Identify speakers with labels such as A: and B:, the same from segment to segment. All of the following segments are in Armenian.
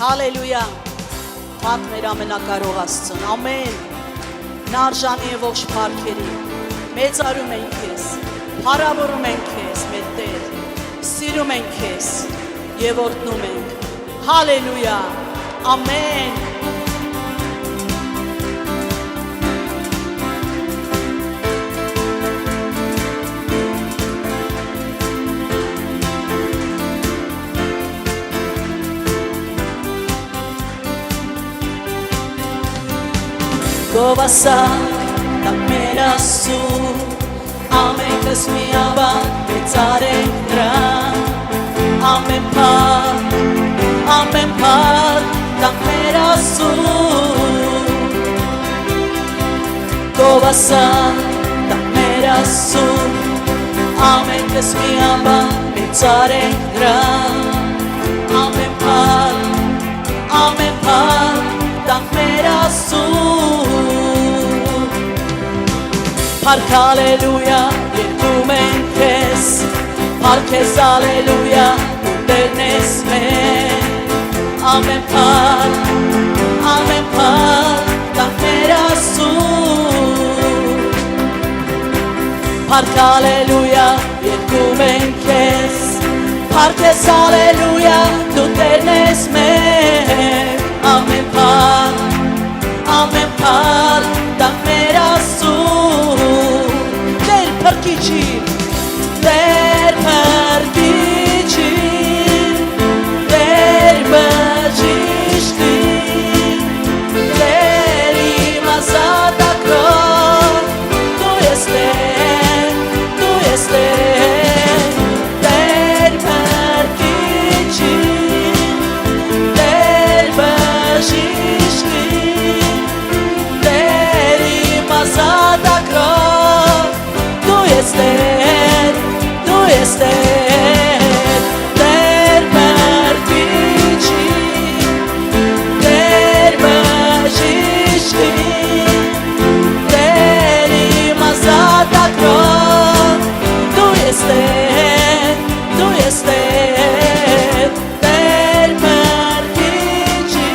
A: Հալելույա, Փառք մեր ամենակարող Աստծուն, ամեն, նա արժանի է ողջ փառքերի, մեծարում ենք քեզ, փառավորում ենք քեզ, մեր Տեր, սիրում ենք քեզ եւ օրհնում ենք, հալելույա, ամեն։ Գովասան, տակ մեր Աստծուն, ամենքս միաբան մեծարենք Նրան, ամեն փառք, տակ մեր Աստծուն, Գովասան, տակ մեր Աստծուն, ամենքս միաբան մեծարենք Նրան, ամեն փառք, տակ մեր Աստծուն, Փառք հալելույա, երգում ենք քեզ, Փառք քեզ հալելույա, դու Տերն ես մեր, ամեն փառք, տանք մեր Աստծուն, Փառք հալելույա, երգում ենք քեզ, Փառք քեզ հալելույա, դու Տերն ես մեր, ամեն փառք, տանք մեր Աստծուն, Տեր փրկիչի, Տեր բժիշկի, Տեր իմ ազատագրող, դու ես Տեր, Տեր փրկիչի, Տեր բժիշկի, Տեր իմ ազատագրող, դու ես Տեր, Տեր փրկիչի, Տեր բժիշկի, Տեր իմ ազատագրող, դու ես Տեր, Տեր փրկիչի,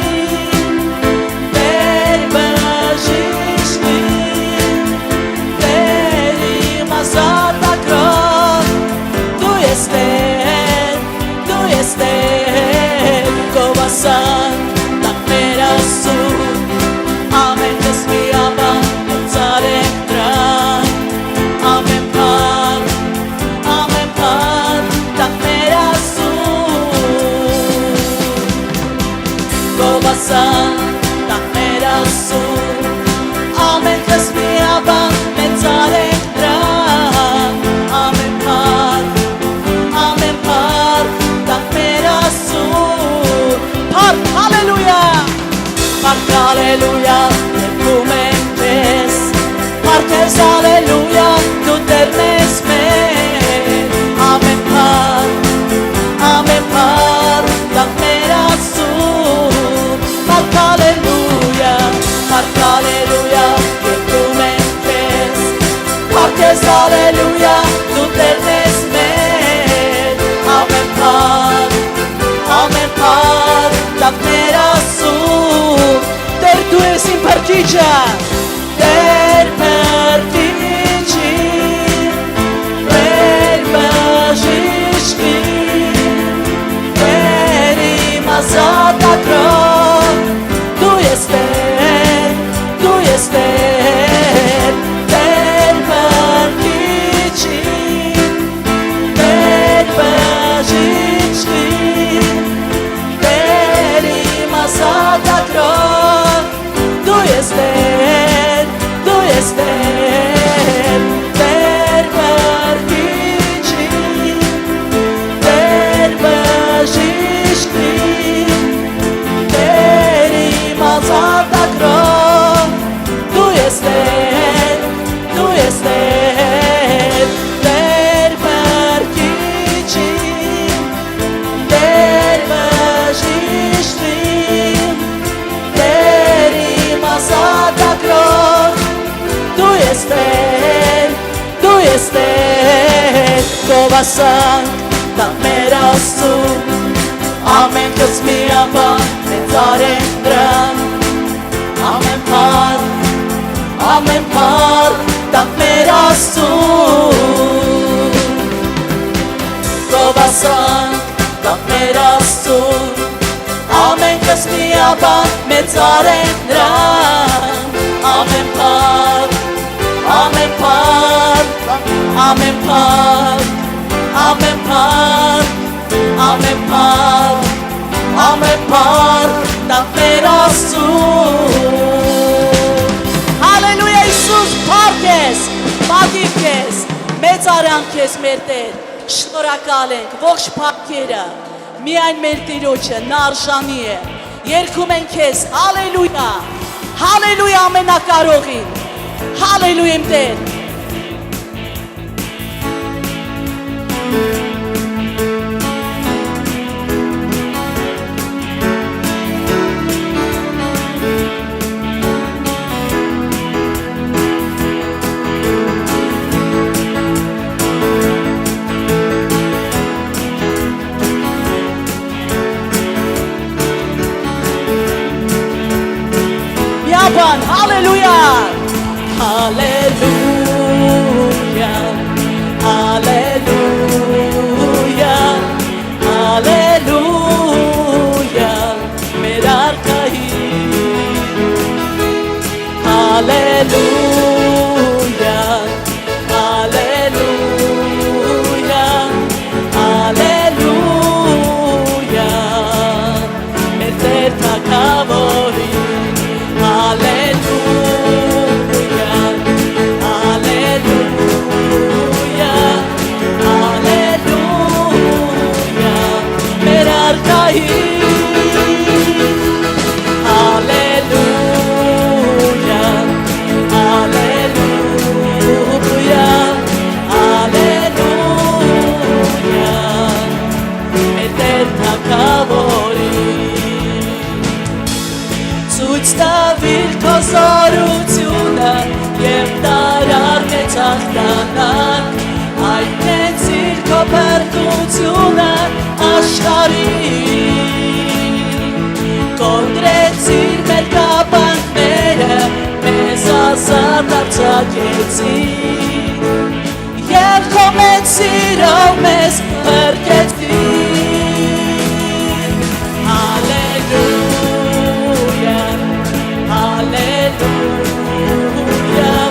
A: Տեր բժիշկի, Տեր իմ ազատագրող, դու ես Տեր, Գովասան, տակ մեր Աստծուն, ամենքս միաբան մեծարենք Նրան, ամեն փառք, տակ մեր Աստծուն, Գովասան, տակ մեր Աստծուն, ամենքս միաբան մեծարենք Նրան, ամեն փառք, տակ մեր Աստծուն, Փառք հալելույա, Փառք հալելույա, երգում ենք քեզ, Փառք քեզ հալելույա, դու Տերն ես մեր, ամեն փառք, տակ մեր Աստծուն, Փառք հալելույա, երգում ենք քեզ, Փառք քեզ հալելույա, դու Տերն ես մեր, ամեն փառք, տակ մեր Աստծուն, Տեր դու ես իմ փրկիչը, Տեր փրկիչի, Տեր բժիշկի, Տեր իմ ազատագրող, դու ես Տեր, Տեր փրկիչի, Տեր բժիշկի, Տեր իմ ազատագրող, դու ես Տեր, Տեր փրկիչի, Տեր բժիշկի, Տեր իմ ազատագրող, դու ես Տեր, Տեր փրկիչի, Տեր բժիշկի, Տեր իմ ազատագրող, դու ես Տեր, Գովասան, տակ մեր Աստծուն, ամենքս միաբան մեծարենք նրան ամեն փառք տանք մեր Աստծուն գովասան տանք մեր Աստծուն ամենքս միաբան մեծարենք նրան ամեն փառք ամեն փառք ամեն փառք ամեն փառք ամեն փառք ամեն փառք տանք մեր Աստծուն հալելույա Հիսուս փառք ես մատիկ ես մեծարանք ես մեր Տեր շնորհակալ ենք ողջ փառքերը միայն մեր Տիրոջը նա արժանի է երգում ենք քեզ հալելույա հալելույա ամենակարողին հալելույա իմ Տեր Hallelujah, hallelujah, hallelujah, hallelujah, merarkai, hallelujah, hallelujah, hallelujah, meter takavori. Ստավիր քո զորությունը եւ տարար մեծ աղթանակ հայտնեցիր քո բերդությունը աշխարհին կոտրեցիր մեր կապանքները մեզ ազատ արձակեցիր եւ քո մեծ սիրով մեզ փրկեցիր հալելույա Hallelujah,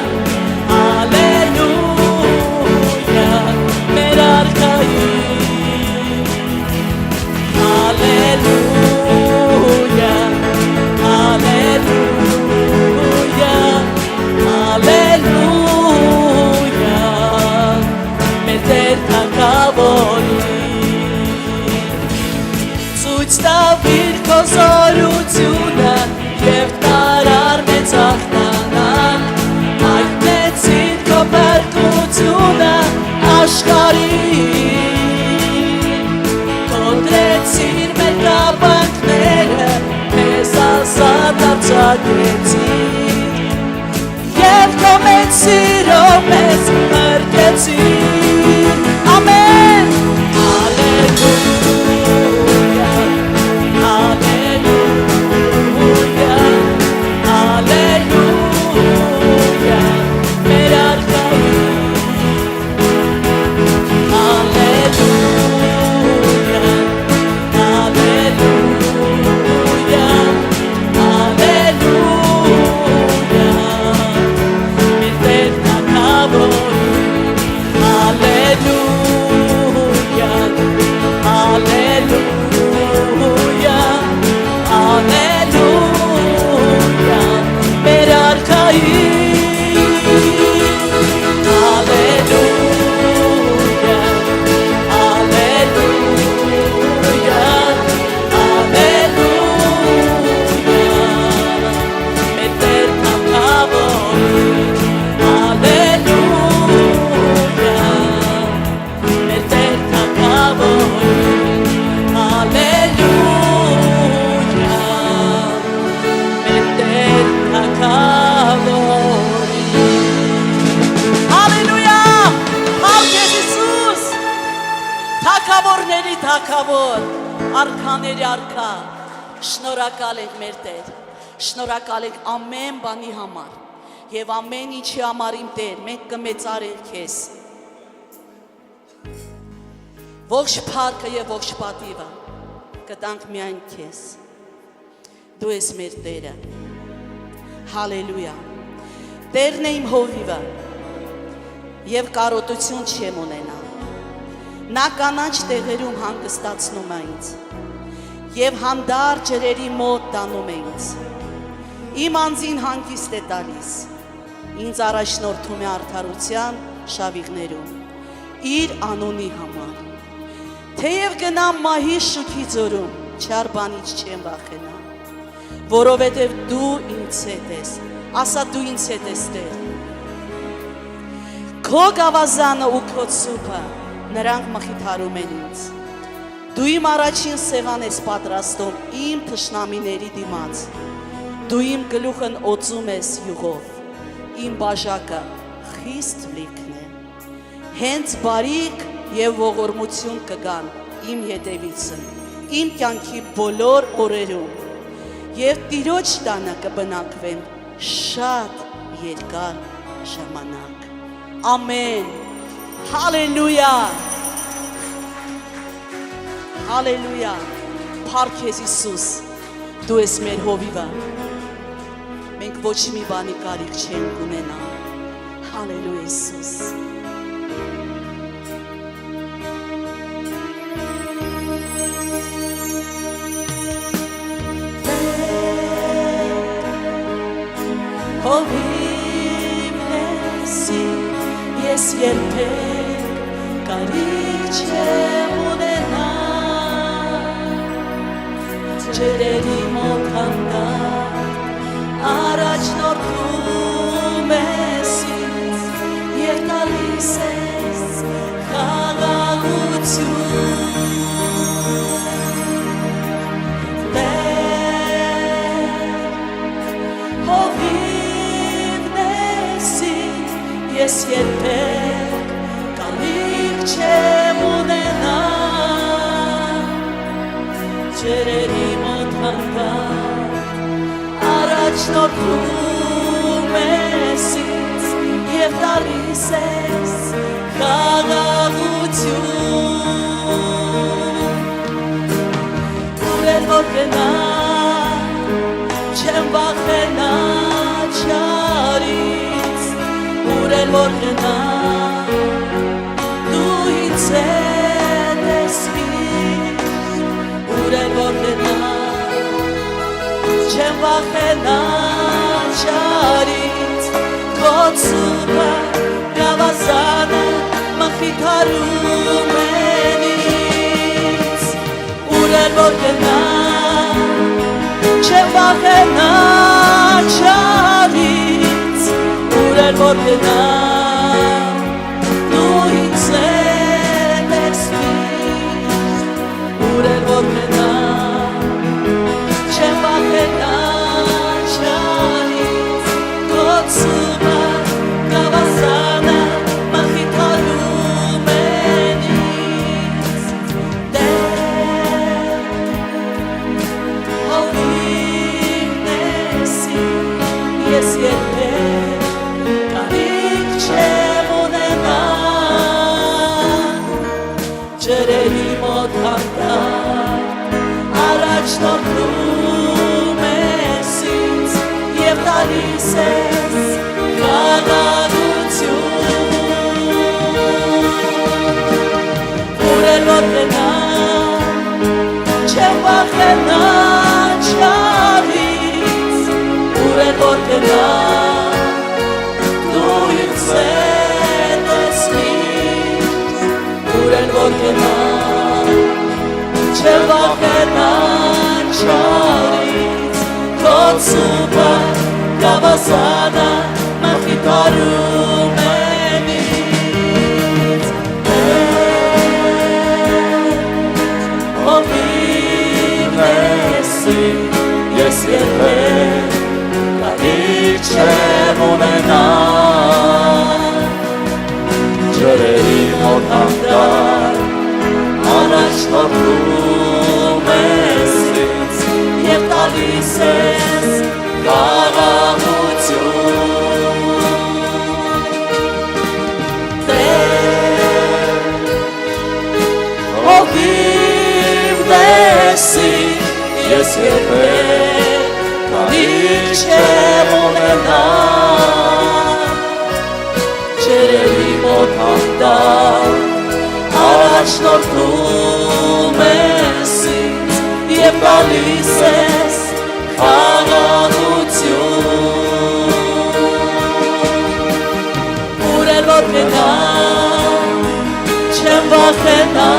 A: hallelujah, merarkai. Hallelujah, hallelujah, hallelujah, meter takavori. Ցույց տավիր քո զորությունը եւ տարար մեծ աղթանակ հայտնեցիր քո բերդությունը աշխարհին կոտրեցիր մեր կապանքները մեզ ազատ արձակեցիր եւ քո մեծ սիրով մեզ փրկեցիր ամեն հալելույա հալելույա Hallelujah, merarkai. Hallelujah, hallelujah, hallelujah, meter takavori. Hallelujah, hallelujah, hallelujah. Merarkai Hallelujah Hallelujah Hallelujah Meter takavori Hallelujah Meter takavori Hallelujah Meter takavori Hallelujah Marques Jesus Թագավորների թագավոր արքաների արքա Շնորհակալ ենք մեր Տեր, շնորհակալ ենք ամեն բանի համար եւ ամեն ինչի համար իմ Տեր, մենք կմեծարենք քեզ։ Ողջ փառքը եւ ողջ պատիվը կտանք միայն քեզ։ Դու ես մեր Տերը։ Հալելույա։ Տերն է իմ հովիվը եւ կարոտություն չեմ ունենա։ Նա կանաչ տեղերում հանգստացնում է ինձ եւ հանդար ջրերի մոտ տանում է ինձ։ Իմ անձին հանգիստ է տալիս, ինձ առաջնորդում է արդարության շավիղներում, իր անունի համար։ Թեև գնամ մահի շուքի ձորում, չար բանից չեմ վախենա, որովհետև դու ինձ հետ ես, ասա դու ինձ հետ ես Տեր։ Քո գավազանը ու քո սուփը նրանք մխիթարում են ինձ։ Դու իմ առաջին սեղան ես պատրաստում իմ թշնամիների դիմաց։ Դու իմ գլուխն օծում ես յուղով, իմ բաժակը խիստ լիքն է։ Հենց բարիք եւ ողորմություն կգան իմ հետևիցը, իմ կյանքի բոլոր օրերում եւ Տիրոջ տանը կբնակվեմ շատ երկար ժամանակ։ Ամեն։ Հալելույա։ Հալելույա։ Փառք քեզ Հիսուս։ Դու ես մեր հովիվը։ Մենք ոչ մի բանի կարիք չենք ունենա։ Հալելույա Հիսուս։ Հովիվն ես երբեք կարիք չեմ ունենա, ջրերի մոտ հանդարտ առաջնորդում ես ինձ և տալիս ես խաղաղություն։ Տեր, հովիվն ես երբեք կարիք չեմ ունենա, ջրերի մոտ հանդարտ առաջնորդում ես ինձ և տալիս ես խաղաղություն։ Ուր էլ որ գնամ չեմ վախենա չարից, ուր էլ որ գնամ դու ինձ հետ ես միշտ, ուր էլ որ գնամ չեմ վախենա չարից, քո սուփը գավազանը մխիթարում են ինձ, ուր էլ որ գնամ չեմ վախենա չարից, ուր էլ որ գնամ դու ինձ հետ ես միշտ, ուր էլ որ գնամ չեմ վախենա չարից, քո սուփը գավազանը մխիթարում են ինձ։ Տեր, հովիվն ես երբեք կարիք չեմ ունենա, ջրերի մոտ հանդարտ առաջնորդում ես ինձ և տալիս ես խաղաղություն։ Ուր էլ որ գնամ չեմ վախենա չարից, ուր էլ որ գնամ դու ինձ հետ ես միշտ, ուր էլ որ գնամ չեմ վախենա չարից, քո սուփը գավազանը մխիթարում են ինձ։ Հովիվն ես երբեք կարիք չեմ ունենա, ջրերի մոտ հանդարտ առաջնորդում ես ինձ տալիս ես խաղաղություն Տեր հոգիվ դեսի ես երբեք կարիք չեմ ունենալ ջրերի մոտ հանդար առաջնորդում ես ինձ և տալիս ես խաղաղություն ուր էլ որ գնամ չեմ վախենա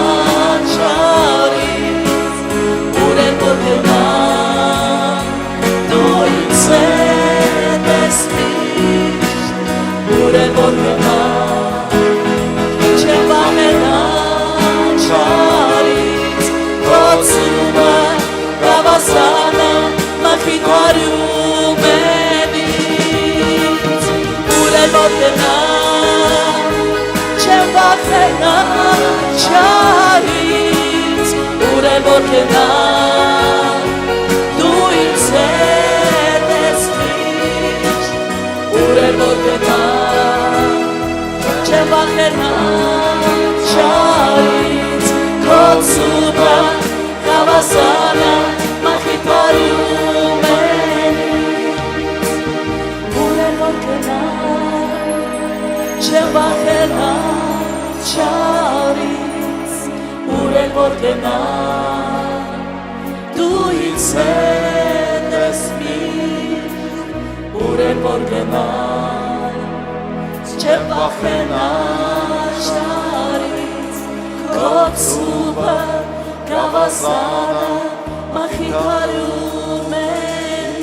A: չարից ուր էլ որ գնամ դու ինձ հետ ես միշտ ուր էլ որ գնամ չեմ վախենա չարից ոցումը գավազանը մխիթարում են ինձ ուր էլ որ գնամ չեմ վախենա չարից ուր էլ որ գնամ դու ինձ հետ ես միշտ ուր էլ որ գնամ չեմ վախենա չարից քո ցուբը գավազանը մխիթարում են ուր էլ որ գնամ չեմ վախենա չարից ուր էլ որ գնամ դու ինձ հետ ես միշտ ուր էլ որ գնամ չեմ վախենա չարից քո ցուբը գավազանը մխիթարում են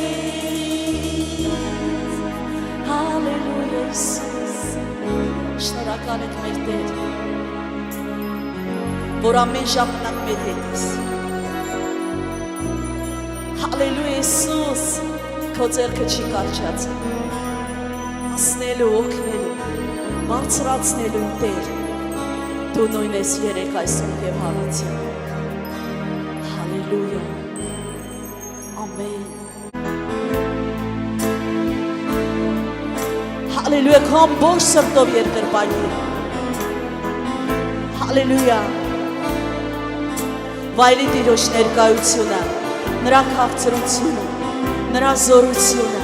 A: ինձ Հալելույա Հիսուս շնորհակալ ենք մեր Տեր որ ամեն ժամանակ մեր հետ ես Հալելույա Հիսուս քո ձեռքը չի կարճացել հասնելու օգնելու բարձրացնելու Տեր դու նույն ես երեք այսօր և հավատյան Հալելույա ամեն Հալելույա քո ամբողջ սրտով երկրպագիր Հալելույա վայելի Տիրոջ ներկայությունը նրա քաղցրությունը նրա զորությունը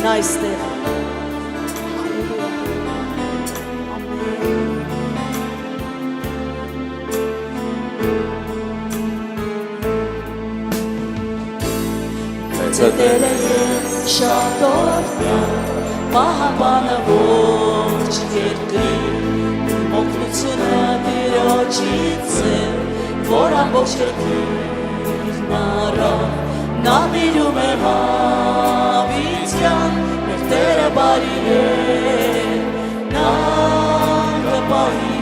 A: նա այստեղ է Տերը եմ շատ օրհնյալ, պահապանը ողջ երկրի, օգնությունը Տիրոջից է, որ ամբողջ երկիրն առավ, նա տիրում է հավիտյան, մեր Տերը բարի է, նա կպահի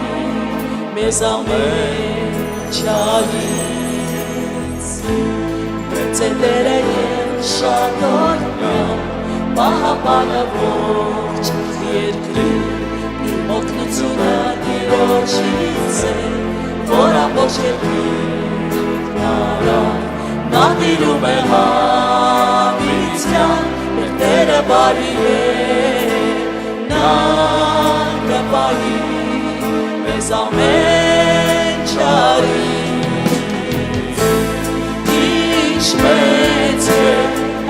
A: մեզ ամեն չարից, Տերը եմ շատ օրհնյալ, պահապանը ողջ երկրի, իմ օգնությունը Տիրոջից է, որ ամբողջ երկիրն առավ, նա տիրում է հավիտյան, մեր Տերը բարի է, նա կպահի մեզ ամեն չարից, ինչ մեծ է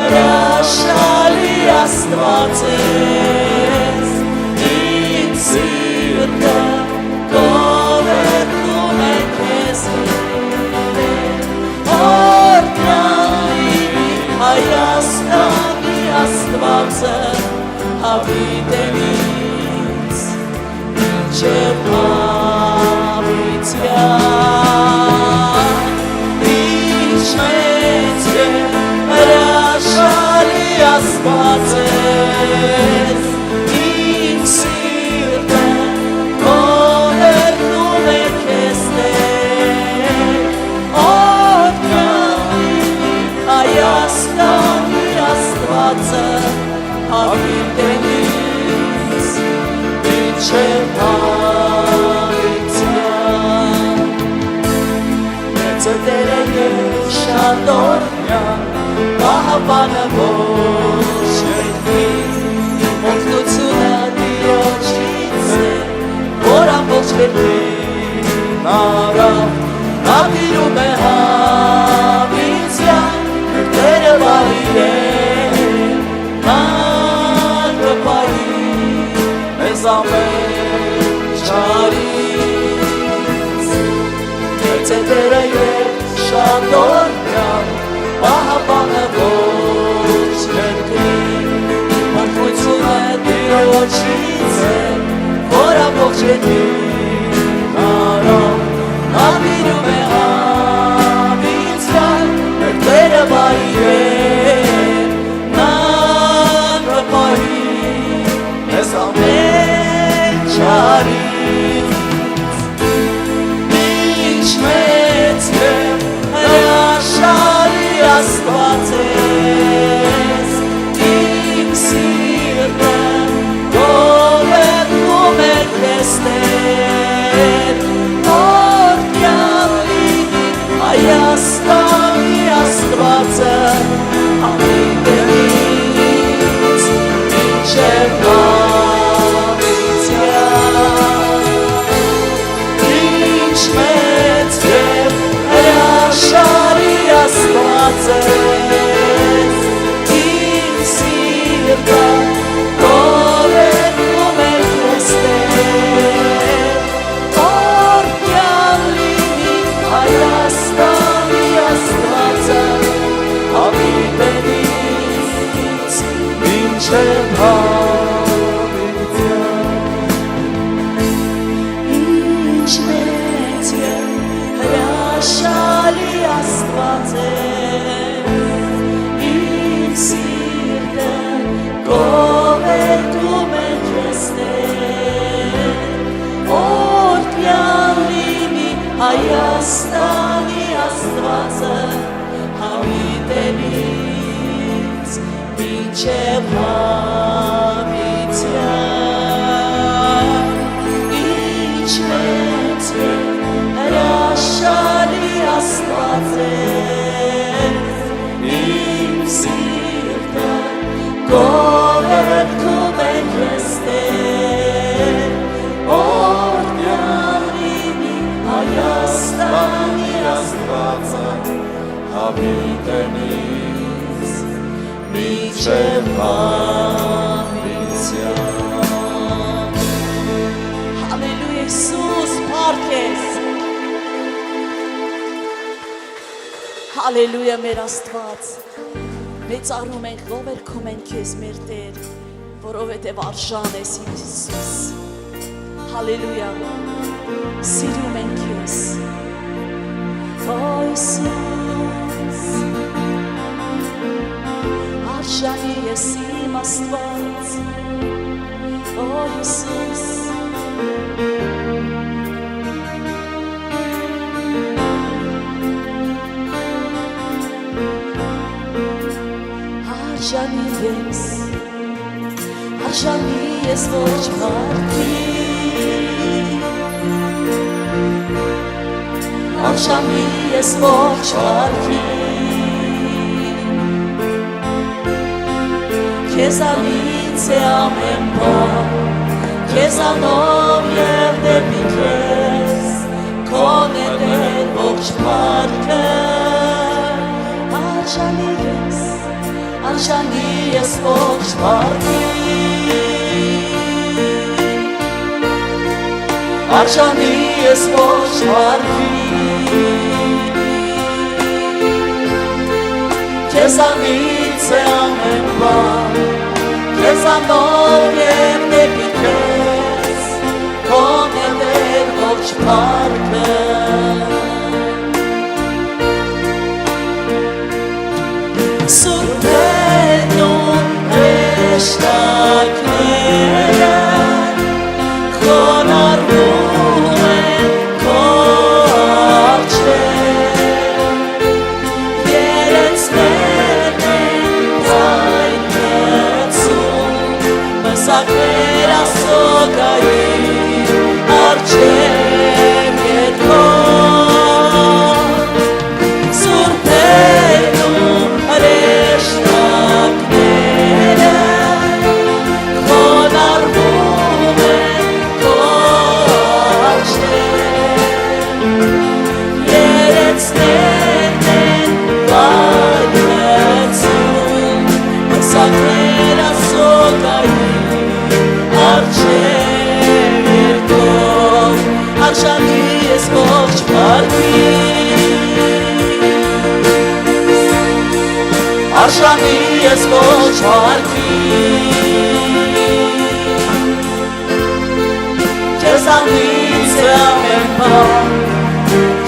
A: հրաշալի Աստված ես, ինձ սիրտը գովերգում է քեզ օրհնալի Հայաստանի Աստվածը հավիտենից մինչև շանդորյան Պահապանը ոչ երկի Օգնությունը Տիրոջից է Որ ամբողջ երկին առավ Նա տիրում է հավիտյան Տերը վարի է Ման կպահի Մեզ ամեն չարից Մեծ է Տերը և շանդորյան Պահապանը ոչ երկի Օգնությունը Տիրոջից է Որ ամբողջ երկին առավ Նա տիրում է հավիտյան Տերը վարի է Ման կպահի Մեզ ամեն չարից Ինչ մեծ է հրաշալի Աստված ես Իմ սիրտը գովերգում է քեզ Տեր Օրդյան լինի Հայաստանի Աստվածը Ամենից մինչև հավիտյան Ինչ մեծ և հրաշալի Աստված ես Իմ սիրտը գովերգում է քեզ Տեր Օրդյան լինի Հայաստանի Աստվածը Հավիտենից մինչև հավիտյան Ինչ մեծ և հրաշալի Աստված ես Իմ սիրտը գովերգում է քեզ Տեր Օրդյան լինի Հայաստանի Աստվածը Հավիտենից մինչև հավիտյան Ինչ մեծ և հրաշալի Աստված ես Իմ սիրտը գովերգում է քեզ Տեր Օրդյան լինի Հայաստանի Աստվածը Հավիտենից մինչև հավիտյան Հալելույա Հիսուս փառք ես Հալելույա մեր Աստված մեծարում ենք ողորմում ենք քեզ մեր Տեր որովհետև արժան ես Հիսուս Հալելույա սիրում ենք քեզ Ո Հիսուս արժանի ես իմ Աստված Ո Հիսուս արժանի ես ոչ մարդի արժանի ես ոչ մարդի քեզանից է ամեն բան քեզանով և դեպի քեզ քոնե Տեր ողջ փառքը արժանի ես ողջ մարդի արժանի ես ողջ մարդի քեզանից է ամեն բան քեզանով և դեպի քեզ քոնե Տեր ողջ փառքը Սուրբերն ու հեշտակները խոնարհվում են քո առջև երեցներն են ձայն գցում մսակներ Աստծո գահի առջև ետքով Արժանի ես ոչ վարկի Քեզանից է ամեն բան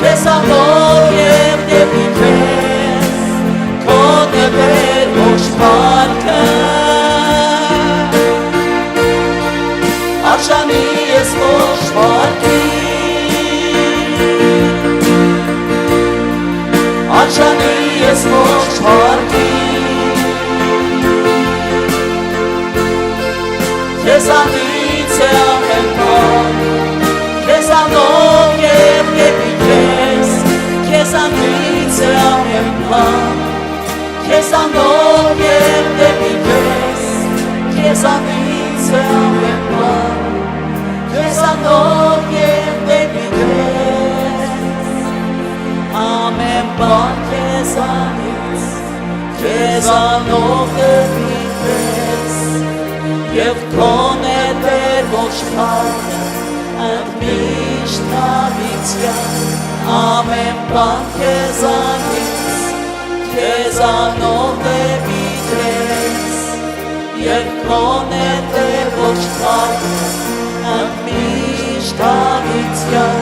A: Քեզանով և դեպի քեզ Քո նվեր ոչ վարկը Արժանի ես ոչ վարկի Արժանի ես ոչ վարկի Քեզանից է ամեն բան Քեզանով և դեպի քեզ Քեզանից է ամեն բան Քեզանով և դեպի քեզ Քեզանից է ամեն բան Քեզանով և դեպի քեզ Ամեն բան քեզանից Քեզանով դեպի քեզ Եվ քոն է Տեր ոչ փառքը ընդմիշտ հավիտյան Ամեն բան քեզանից Քեզանով դեպի քեզ Եվ քոն է Տեր ոչ փառքը ընդմիշտ հավիտյան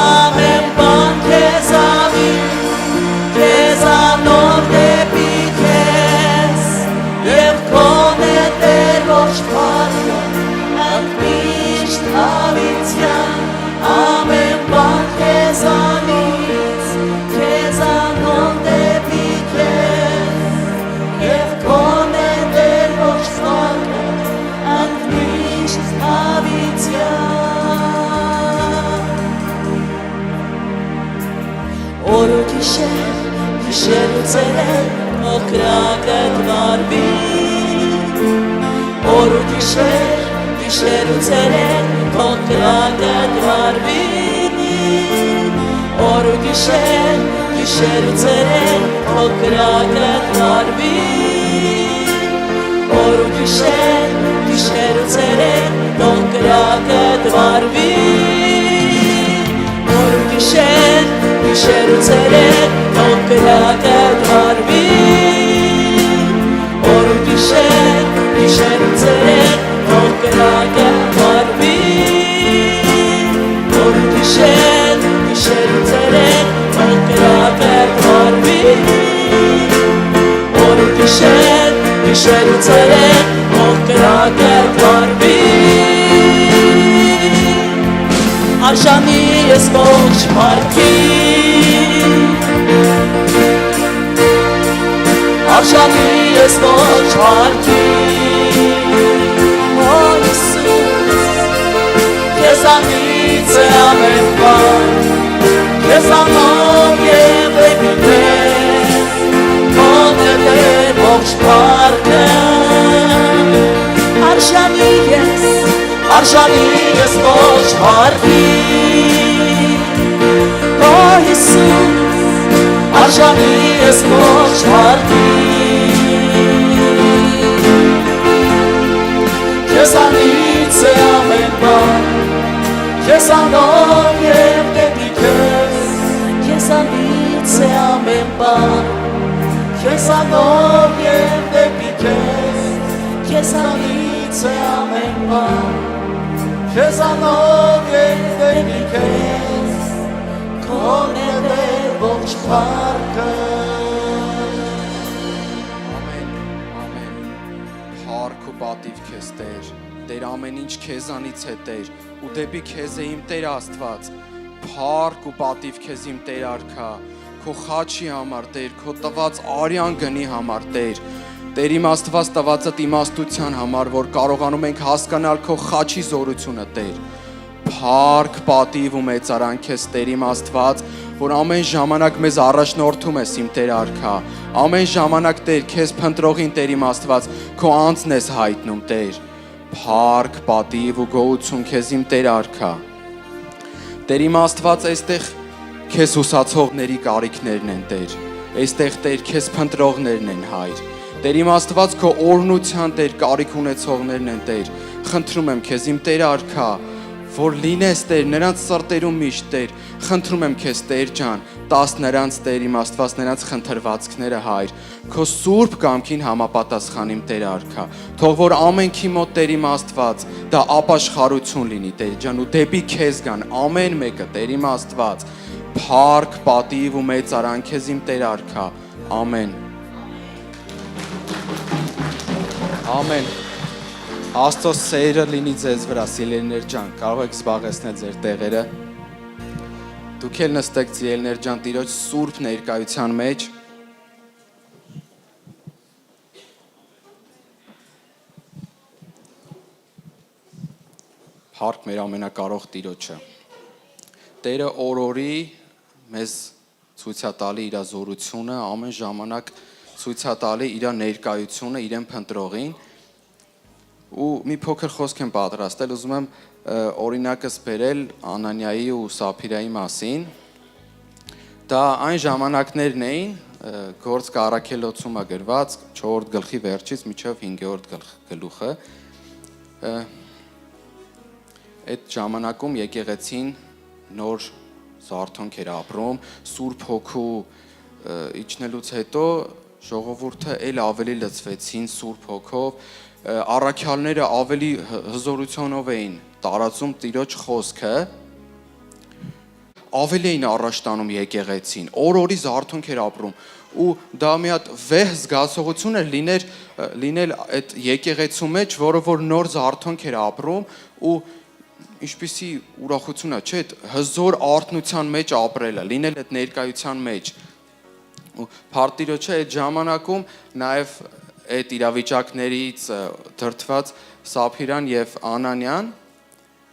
A: Ամեն բան քեզանից Քեզանով դեպի քեզ Եվ քոն է Տեր ոչ փառքը ընդմիշտ հավիտյան Ամեն բան քեզանից Քեզանով դեպի քեզ Եվ քոն է Տեր ոչ փառքը ընդմիշտ հավիտյան Օր ու գիշեր, գիշեր ու ցերեկ, օկրակը դվարվի Օր ու գիշեր, գիշեր ու ցերեկ, օկրակը դվարվի Օր ու գիշեր, գիշեր ու ցերեկ, օկրակը դվարվի Օր ու գիշեր, գիշեր ու ցերեկ, օկրակը դվարվի Օր ու գիշեր Գիշեր ու ցերեկ, օկրակը դվարվի Օր ու գիշեր, գիշեր ու ցերեկ, օկրակը դվարվի Օր ու գիշեր, գիշեր ու ցերեկ, օկրակը դվարվի Օր ու գիշեր, գիշեր ու ցերեկ, օկրակը դվարվի Արժանի ես ոչ վարկի Արժանի ես ոչ վարկի Օ Հիսուս Քեզանից է ամեն բան Քեզանով և դեպի քեզ Քոն է Տեր ոչ վարկը Արժանի ես ոչ վարկի Օ Հիսուս Արժանի ես ոչ վարկի Քեզանից է ամեն բան Քեզանով և դեպի քեզ Քեզանից է ամեն բան Քեզանով և դեպի քեզ Քեզանից է ամեն բան Քեզանով և դեպի քեզ Քոն է Տեր ոչ փառքը
B: Ամեն Փառք ու պատիվ քեզ Տեր Տեր ամեն ինչ քեզանից է Տեր ու դեպի քեզ է իմ Տեր Աստված Փառք ու պատիվ քեզ իմ Տեր Արքա քո խաչի համար Տեր քո տված արյան գնի համար Տեր Տեր իմ Աստված տվածդ իմաստության համար որ կարողանում ենք հասկանալ քո խաչի զորությունը Տեր Փառք պատիվ ու մեծարան քեզ Տեր իմ Աստված որ ամեն ժամանակ մեզ առաջնորդում ես իմ Տեր Արքա ամեն ժամանակ Տեր քեզ փնտրողին Տեր իմ Աստված քո անձն ես հայտնում Տեր Փառք պատիվ ու գոհություն քեզ իմ Տեր Արքա Տեր իմ Աստված այստեղ քեզ հուսացողների կարիքներն են Տեր այստեղ Տեր քեզ փնտրողներն են Հայր Տեր իմ Աստված քո օրհնության Տեր կարիք ունեցողներն են Տեր խնդրում եմ քեզ իմ Տեր Արքա որ լինես Տեր նրանց սրտերում միշտ Տեր խնդրում եմ քեզ Տեր ջան տաս նրանց Տեր իմ Աստված, նրանց խնդրվածքները Հայր, քո սուրբ կամքին համապատասխան իմ Տեր արքա։ Թող որ ամենքի մոտ Տեր իմ Աստված դա ապաշխարություն լինի Տեր ջան ու դեպի քեզ գան ամեն մեկը Տեր իմ Աստված։ Փառք, պատիվ ու մեծ արանք քեզ իմ Տեր արքա։ Ամեն։ Ամեն։ Աստծո սերը լինի ձեզ վրա, սիրելիներ ջան, կարող եք զբաղեցնել ձեր տեղերը։ Դուք էլ նստեք սիրելիներ ջան, Տիրոջ սուրբ ներկայության մեջ։ Փառք մեր ամենակարող Տիրոջը։ Տերը օրորի մեզ ցույցա տալի իր զորությունը, ամեն ժամանակ ցույցա տալի իր ներկայությունը իրեն փնտրողին։ Ու մի փոքր խոսք եմ պատրաստել, ուզում եմ օրինակս բերել Անանիայի ու Սափիրայի մասին։ Դա այն ժամանակներն էին, գործք առաքելոցում է գրված 4-րդ գլխի վերջից մինչև 5-րդ գլուխը։ Այդ ժամանակում եկեղեցին նոր զարթոնք էր ապրում, Սուրբ Հոգու իջնելուց հետո ժողովուրդը ել ավելի լցվեցին Սուրբ Հոգով, առաքյալները ավելի հզորությունով էին տարածում Տիրոջ խոսքը, ավելի էին առաջ տանում եկեղեցին, օր-օրի զարթոնք էր ապրում ու դա մի հատ վեհ զգացողություն էր լինել այդ եկեղեցու մեջ, որը որ նոր զարթոնք էր ապրում ու ինչպիսի ուրախություն է, չէ՞, այդ հզոր արթնության մեջ ապրելը, լինել այդ ներկայության մեջ։ Ու Փառտիրոջը այդ ժամանակում նաև այդ իրավիճակներից դրդված Սափիրան եւ Անանյան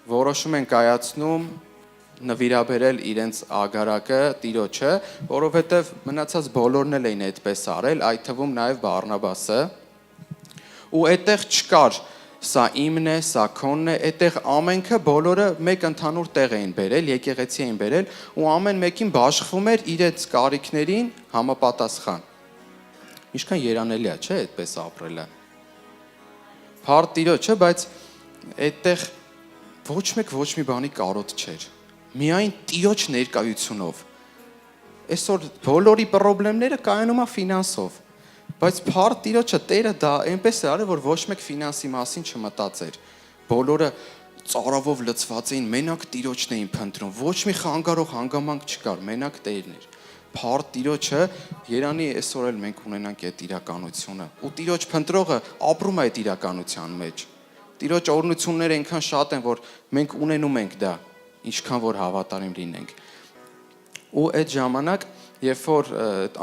B: որոշում են կայացնում նվիրաբերել իրենց ագարակը Տիրոջը, որովհետեւ մնացած բոլորն էլ էին այդպես արել, այդ թվում նաև Բարնաբասը։ Ու այդտեղ չկար սա իմն է, սա քոնն է, այդտեղ ամենքը բոլորը մեկ ընդհանուր տեղ էին բերել, եկեղեցի էին բերել ու ամեն մեկին բաշխվում էր իրենց կարիքներին համապատասխան։ Ինչքան երանելի է, չէ՞, այդպես ապրելը։ Փառք Տիրոջը, բայց այդտեղ ոչ մեկ ոչ մի բանի կարոտ չէր։ Միայն Տիրոջ ներկայությունով։ Այսօր բոլորի խնդիրները կայանում է ֆինանսով։ Բայց Փառք Տիրոջը Տերը դա այնպես է արել, որ ոչ մեկ ֆինանսի մասին չմտածեր։ Բոլորը ծարավով լցված էին, մենակ Տիրոջն էին փնտրում։ Ոչ մի խանգարող հանգամանք չկար, մենակ Տերն էր։ Փառք Տիրոջը, երանի այսօր էլ մենք ունենանք այդ իրականությունը։ Ու Տիրոջ փնտրողը ապրում է այդ իրականության մեջ։ Տիրոջ օրհնությունները այնքան շատ են, որ մենք ունենում ենք դա, ինչքան որ հավատարիմ լինենք։ Ու այդ ժամանակ երբ որ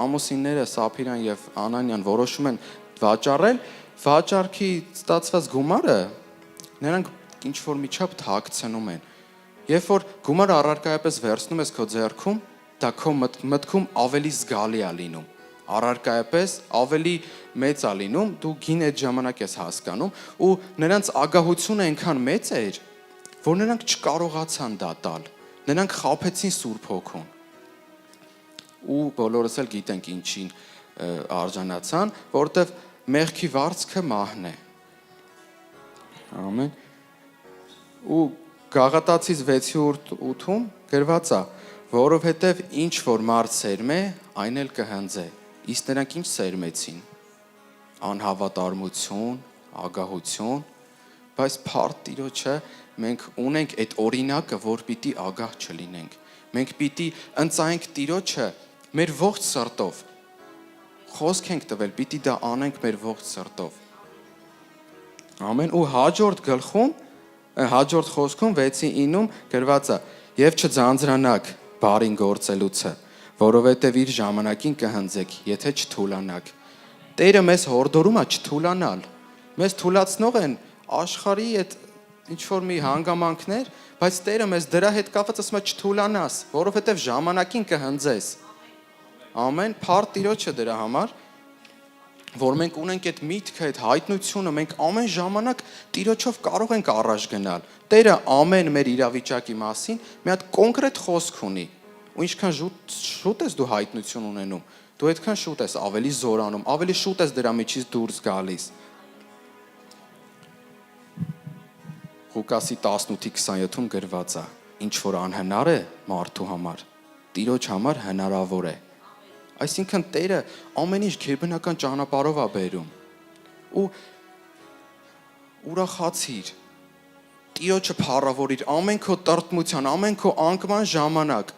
B: ամուսինները Սափիրան եւ Անանյան որոշում են վաճառել, վաճառքի ստացված գումարը նրանք ինչ որ միջապ թաքցնում են։ Երբ որ գումարը առարկայապես վերցնում ես քո ձեռքում, դա քո մտքում ավելի զգալի է լինում։ Առարկայապես ավելի մեծ է լինում, դու գին այդ ժամանակ ես հասկանում ու նրանց ագահությունը այնքան մեծ էր, որ նրանք չկարողացան դա տալ։ Նրանք խաբեցին Սուրբ Հոգուն։ Ու բոլորս էլ գիտենք ինչին արժանացան, որովհետև մեղքի վարձքը մահն է։ Ամեն։ Ու Գաղատացիս 6:8-ում գրված է, որովհետև ինչ որ մարդ սերմ է, այն էլ կհնձե։ Իսկ նրանք ինչ սերմեցին։ Անհավատարմություն, ագահություն, բայց Փառք Տիրոջը մենք ունենք այդ օրինակը, որ պիտի ագահ չլինենք։ Մենք պիտի ընծայենք Տիրոջը մեր ողջ սրտով։ Խոսք ենք տվել, պիտի դա անենք մեր ողջ սրտով։ Ամեն ու հաջորդ խոսքում 6:9-ում գրված է. «Եվ չձանձրանաք բարին գործելուցը, որովհետև իր ժամանակին կհնձեք, եթե չթուլանաք»։ Տերը մեզ հորդորում է չթուլանալ։ Մեզ թուլացնող են աշխարհի այդ ինչ որ մի հանգամանքներ, բայց Տերը մեզ դրա հետ կապված ասում է չթուլանաս, որովհետև ժամանակին կհնձես։ Ամեն Փառք Տիրոջը դրա համար, որ մենք ունենք այդ միտքը, այդ հայտնությունը, մենք ամեն ժամանակ Տիրոջով կարող ենք առաջ գնալ։ Տերը ամեն մեր իրավիճակի մասին մի հատ կոնկրետ խոսք ունի։ Ու ինչքան շուտ ես դու հայտնություն ունենում, դու այդքան շուտ ես ավելի զորանում, ավելի շուտ ես դրա միջից դուրս գալիս։ Ղուկասի 18:27-ում գրված է. ինչ որ անհնար է մարդու համար, Տիրոջ համար հնարավոր է։ Այսինքն Տերը ամեն ինչ գերբնական ճանապարհով է բերում։ Ու ուրախացիր, Տիրոջը փառավորիր ամեն քո տրտմության, ամեն քո անկման ժամանակ,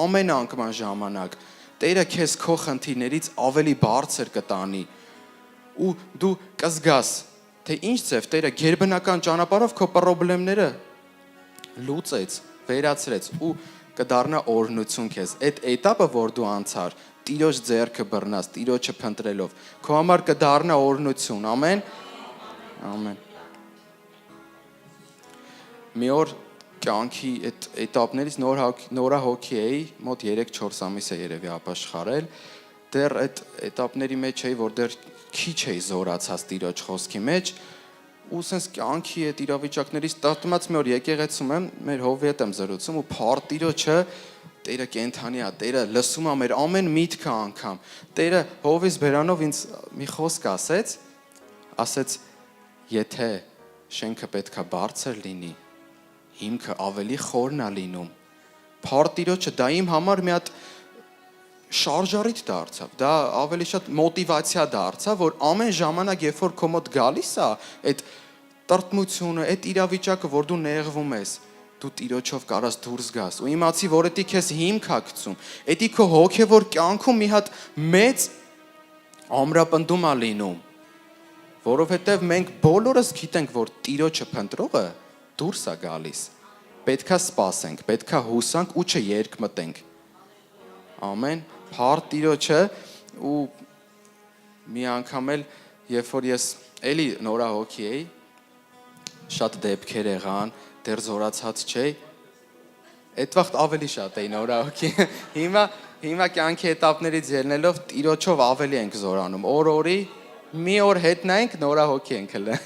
B: ամեն անկման ժամանակ Տերը քեզ քո խնդիրներից ավելի բարձր կտանի ու դու կզգաս, թե ինչ ձև Տերը գերբնական ճանապարհով քո խնդիրները լուծեց, վերացրեց ու կդառնա օրհնություն քեզ։ Այդ этаպը, որ դու անցար, Տիրոջ ձեռքը բռնած, Տիրոջը փնտրելով, քո համար կդառնա օրհնություն։ Ամեն։ Ամեն։ Մի օր կյանքի այդ этаպներից նորահոգի էի, մոտ 3-4 ամիս է երևի ապաշխարել, դեռ այդ этаպների մեջ էի, որ դեռ քիչ էի զորացած Տիրոջ խոսքի մեջ, ու sense կյանքի այդ իրավիճակներից տատմած մի օր եկեղեցում եմ, մեր հովի հետ եմ զրուցում ու փառ Տիրոջը, Տերը կենթանի է, Տերը լսում է մեր ամեն միտքը անգամ։ Տերը հովից բերանով ինձ մի խոսք ասեց, եթե շենքը պետքա բարձր լինի, հիմքը ավելի խորն է լինում։ Փառ Տիրոջը, դա իմ համար մի հատ շարժարիթ դարձավ, դա ավելի շատ մոտիվացիա դարձավ, որ ամեն ժամանակ, երբ որ քո մոտ գալիս է այդ տրտմությունը, այդ իրավիճակը, որ դու նեղվում ես, դու Տիրոջով կարաս դուրս գաս ու իմացի, որ դա քեզ հիմք է գցում, դա քո հոգևոր կյանքում մի հատ մեծ ամրապնդում է լինում, որովհետև մենք բոլորս գիտենք, որ Տիրոջը փնտրողը դուրս է գալիս, պետքա սպասենք, պետքա հուսանք ու չերկմտենք։ Ամեն, փառ Տիրոջը ու մի անգամ էլ, երբ որ ես էլի նորահոգի էի, շատ դեպքեր եղան, դեռ զորացած չէի, այդ վաղտ ավելի շատ էի նորահոգի, հիմա կյանքի էտապներից ելնելով Տիրոջով ավելի ենք զորանում, օրի, մի օր հետ նայենք նորահոգի ենք հլը,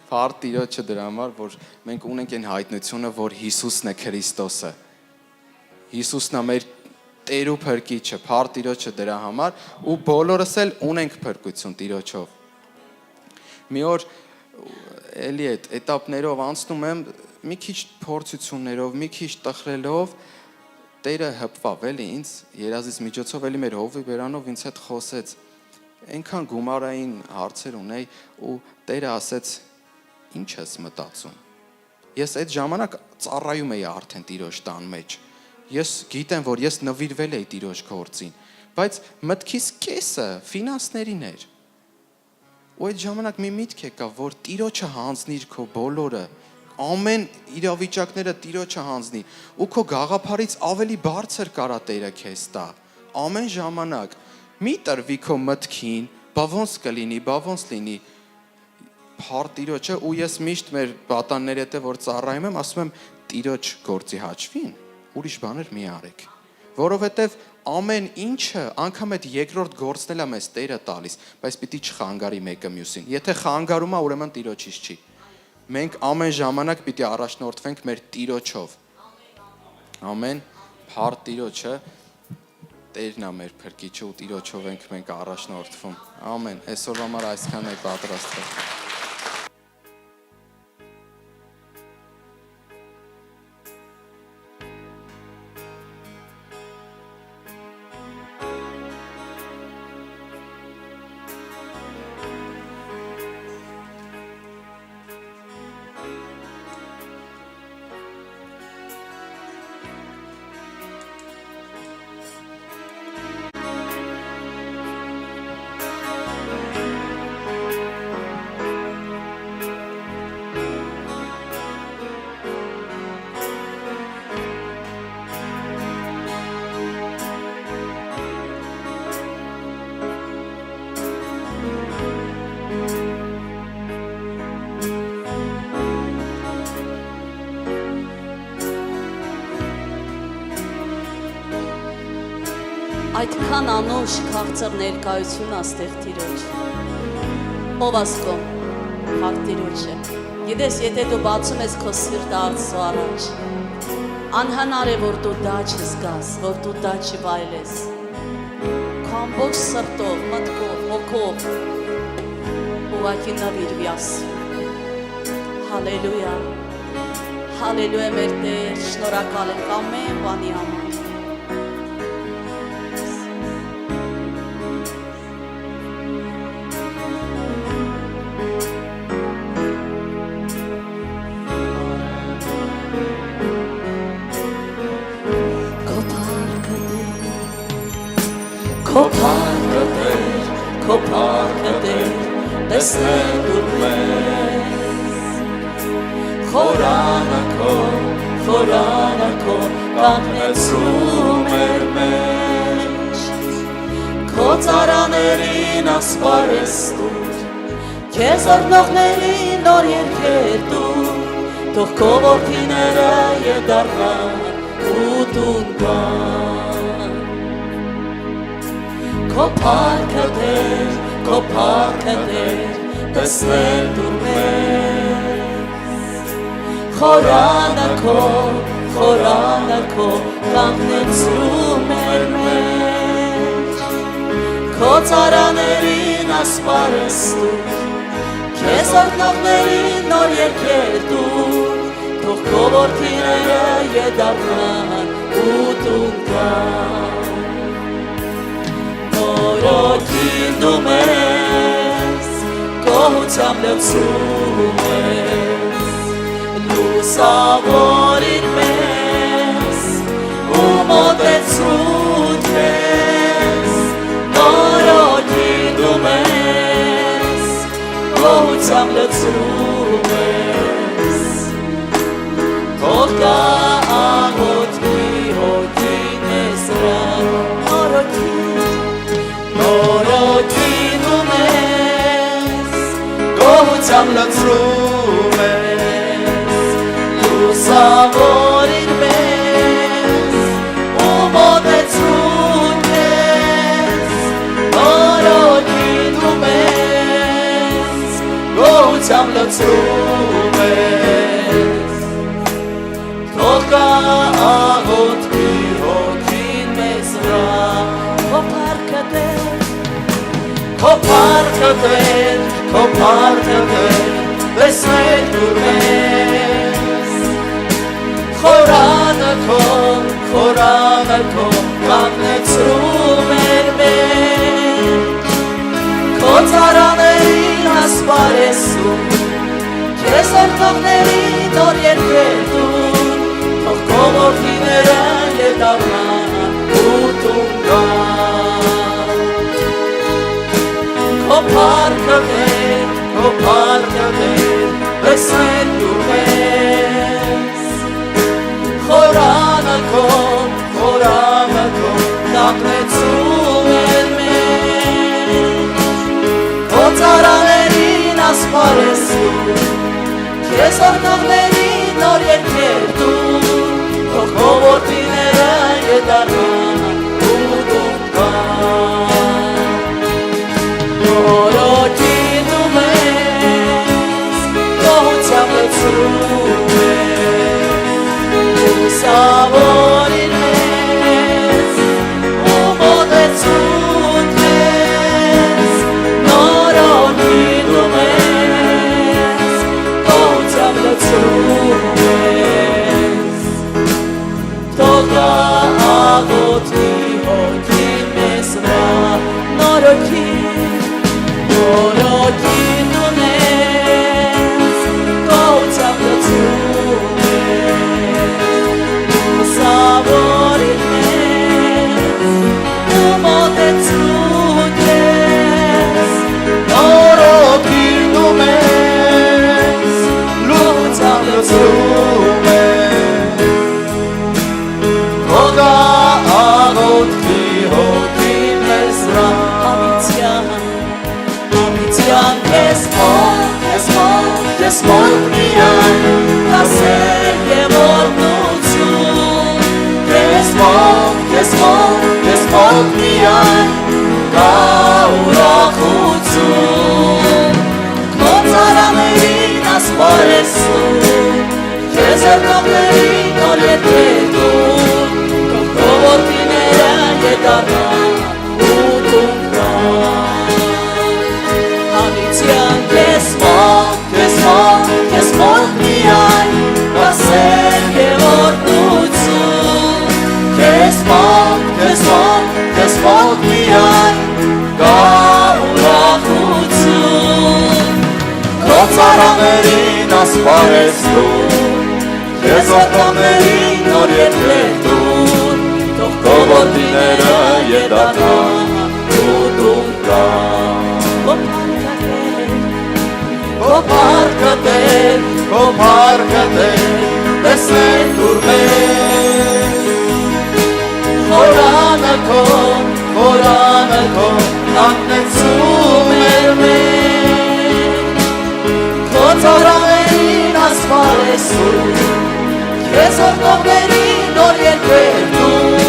B: փառ Տիրոջը դրա համար, որ մենք ունենք այն հայտնությունը, որ Հիսուսն է Քրիստոսը, Հիսուսն է մեր Տեր ու փրկիչը, փառ Տիրոջը դրա համար ու բոլորս էլ ունենք փրկություն Տիրոջով։ Մի օր էլի այդ этаպներով անցնում եմ, մի քիչ փորձություններով, մի քիչ տխրելով, Տերը հպվավ էլի ինձ, երազից միջոցով էլի մեր հովի բերանով ինձ հետ խոսեց, այնքան գումարային հարցեր ունեի ու Տերը ասեց, ինչ ես մտածում։ Ես այդ ժամանակ ծառայում էի արդեն Տիրոջ տան մեջ։ Ես գիտեմ, որ ես նվիրվել էի Տիրոջ գործին, բայց մտքիս կեսը ֆինանսներին էր։ Ու այդ ժամանակ մի միտք եկավ, որ Տիրոջը հանձնիր քո բոլորը, ամեն իրավիճակները Տիրոջը հանձնի, ու քո գաղափարից ավելի բարձր կարա Տերը քեզ տա։ Ամեն ժամանակ մի տրվի քո մտքին, բա ոնց կլինի, բա ոնց լինի։ Փառ Տիրոջը, ու ես միշտ մեր պատանների հետ որ ծառայում եմ, ասում եմ Տիրոջ գործի հաշվին, ուրիշ բաներ մի արեք, որովհետև ամեն ինչը, անգամ այդ երկրորդ գործն էլ է մեզ Տերը տալիս, բայց պիտի չխանգարի մեկը մյուսին։ Եթե խանգարում է, ուրեմն Տիրոջից չի։ Մենք ամեն ժամանակ պիտի առաջնորդվենք մեր Տիրոջով։ Ամեն, փառ Տիրոջը, Տերն է մեր փրկիչը ու Տիրոջով ենք մենք առաջնորդվում։ Ամեն, այսօրվա համար այսքան է պատրաստվել։
A: Այդքան անուշ քաղցր ներկայություն աստեղ Տիրոջ։ Ով ասկո, փառ Տիրոջը։ Գիտես, եթե դու բացում ես քո սիրտը Աստծո առաջ, անհնար է, որ դու դա չզգաս, որ դու դա չվայելես։ Քո ամբողջ սրտով, մտքով, հոգով ուղղակի նվիրվի Աստծուն։ Հալելույա։ Հալելույա մեր Տեր, շնորհակալ ենք ամեն բանի համար։ Քո փառքը Տեր, քո փառքը Տեր, տեսնելու մեզ։ Խորանը քո կանգնեցրում էր մեջ։ Քո ծառաներին ասպարես տուր, քեզ օրհնողներին նոր երգեր տուր, թող քո որդիները ետառնան ու տուն գան։ Քո փառքը Տեր, տեսնել դուր մեզ։ Խորանը քո կանգնեցրում էր մեջ։ Քո ծառաներին ասպարես տուր, քեզ օրհնողներին նոր երգեր տուր, թող քո որդիները ետառնան ու տուն գան։ Նորոգին դու մեզ, գոհությամբ լցրում ես, լուսավորիր մեզ ու մոտեցրու քեզ։ Նորոգին դու մեզ, գոհությամբ լցրում ես, թող գա աղոթքի հոգին մեզ վրա։ Նորոգին դու մեզ, գոհությամբ լցրում ես, լուսավորիր մեզ ու մոտեցրու քեզ։ Նորոգին դու մեզ, գոհությամբ լցրում ես, թող գա աղոթքի հոգին մեզ վրա։ Քո փառքը Տեր, տեսնել դուր մեզ։ Խորանը քո կանգնեցրում էր մեջ։ Քո ծառաներին ասպարես տուր, քեզ օրհնողներին նոր երգեր տուր, թող քո որդիները ետառնան ու տուն գան։ Քո փառքը Տեր, տեսնել դուր մեզ։ Խորանը քո կանգնեցրում էր մեջ։ Քո ծառաներին ասպարես տուր, քեզ օրհնողներին նոր երգեր տուր, թող քո որդիները ետառնան ու տուն գան։ Նորոգին դու մեզ, գոհությամբ լցրում ես, լուսավորիր մեզ ու մոտեցրու քեզ։ Նորոգին դու մեզ, գոհությամբ լցրում ես, թող գա աղոթքի հոգին մեզ վրա։ Նորոգին դու մեզ, գոհությամբ լցրում ես, լուսավորիր մեզ ու մոտեցրու քեզ։ Նորոգին դու մեզ, գոհությամբ լցրում ես, թող գա աղոթքի հոգին մեզ վրա։ Քեզ մոտ միայն հասել և օրհնություն, քեզ մոտ միայն կա ուրախություն։ Քո ծառաներին ասպարես տուր, քեզ օրհնողներին նոր երգեր տուր, թող քո որդիները ետառնան ու տուն գան։ Անիծյան քեզ մոտ միայն հասել և օրհնություն, քեզ մոտ միայն կա ուրախություն։ Քո ծառաներին ասպարես տուր, քեզ օրհնողներին նոր երգեր տուր, թող քո որդիները ետառնան
C: փառքը Տեր, քո փառքը Տեր, տեսնենք դուր մեզ։ Խորանը քո կանգնեցում էր մեզ, քո ծառաներին ասպարեսում, քեզ օրհնողներին նոր երգեր տուր,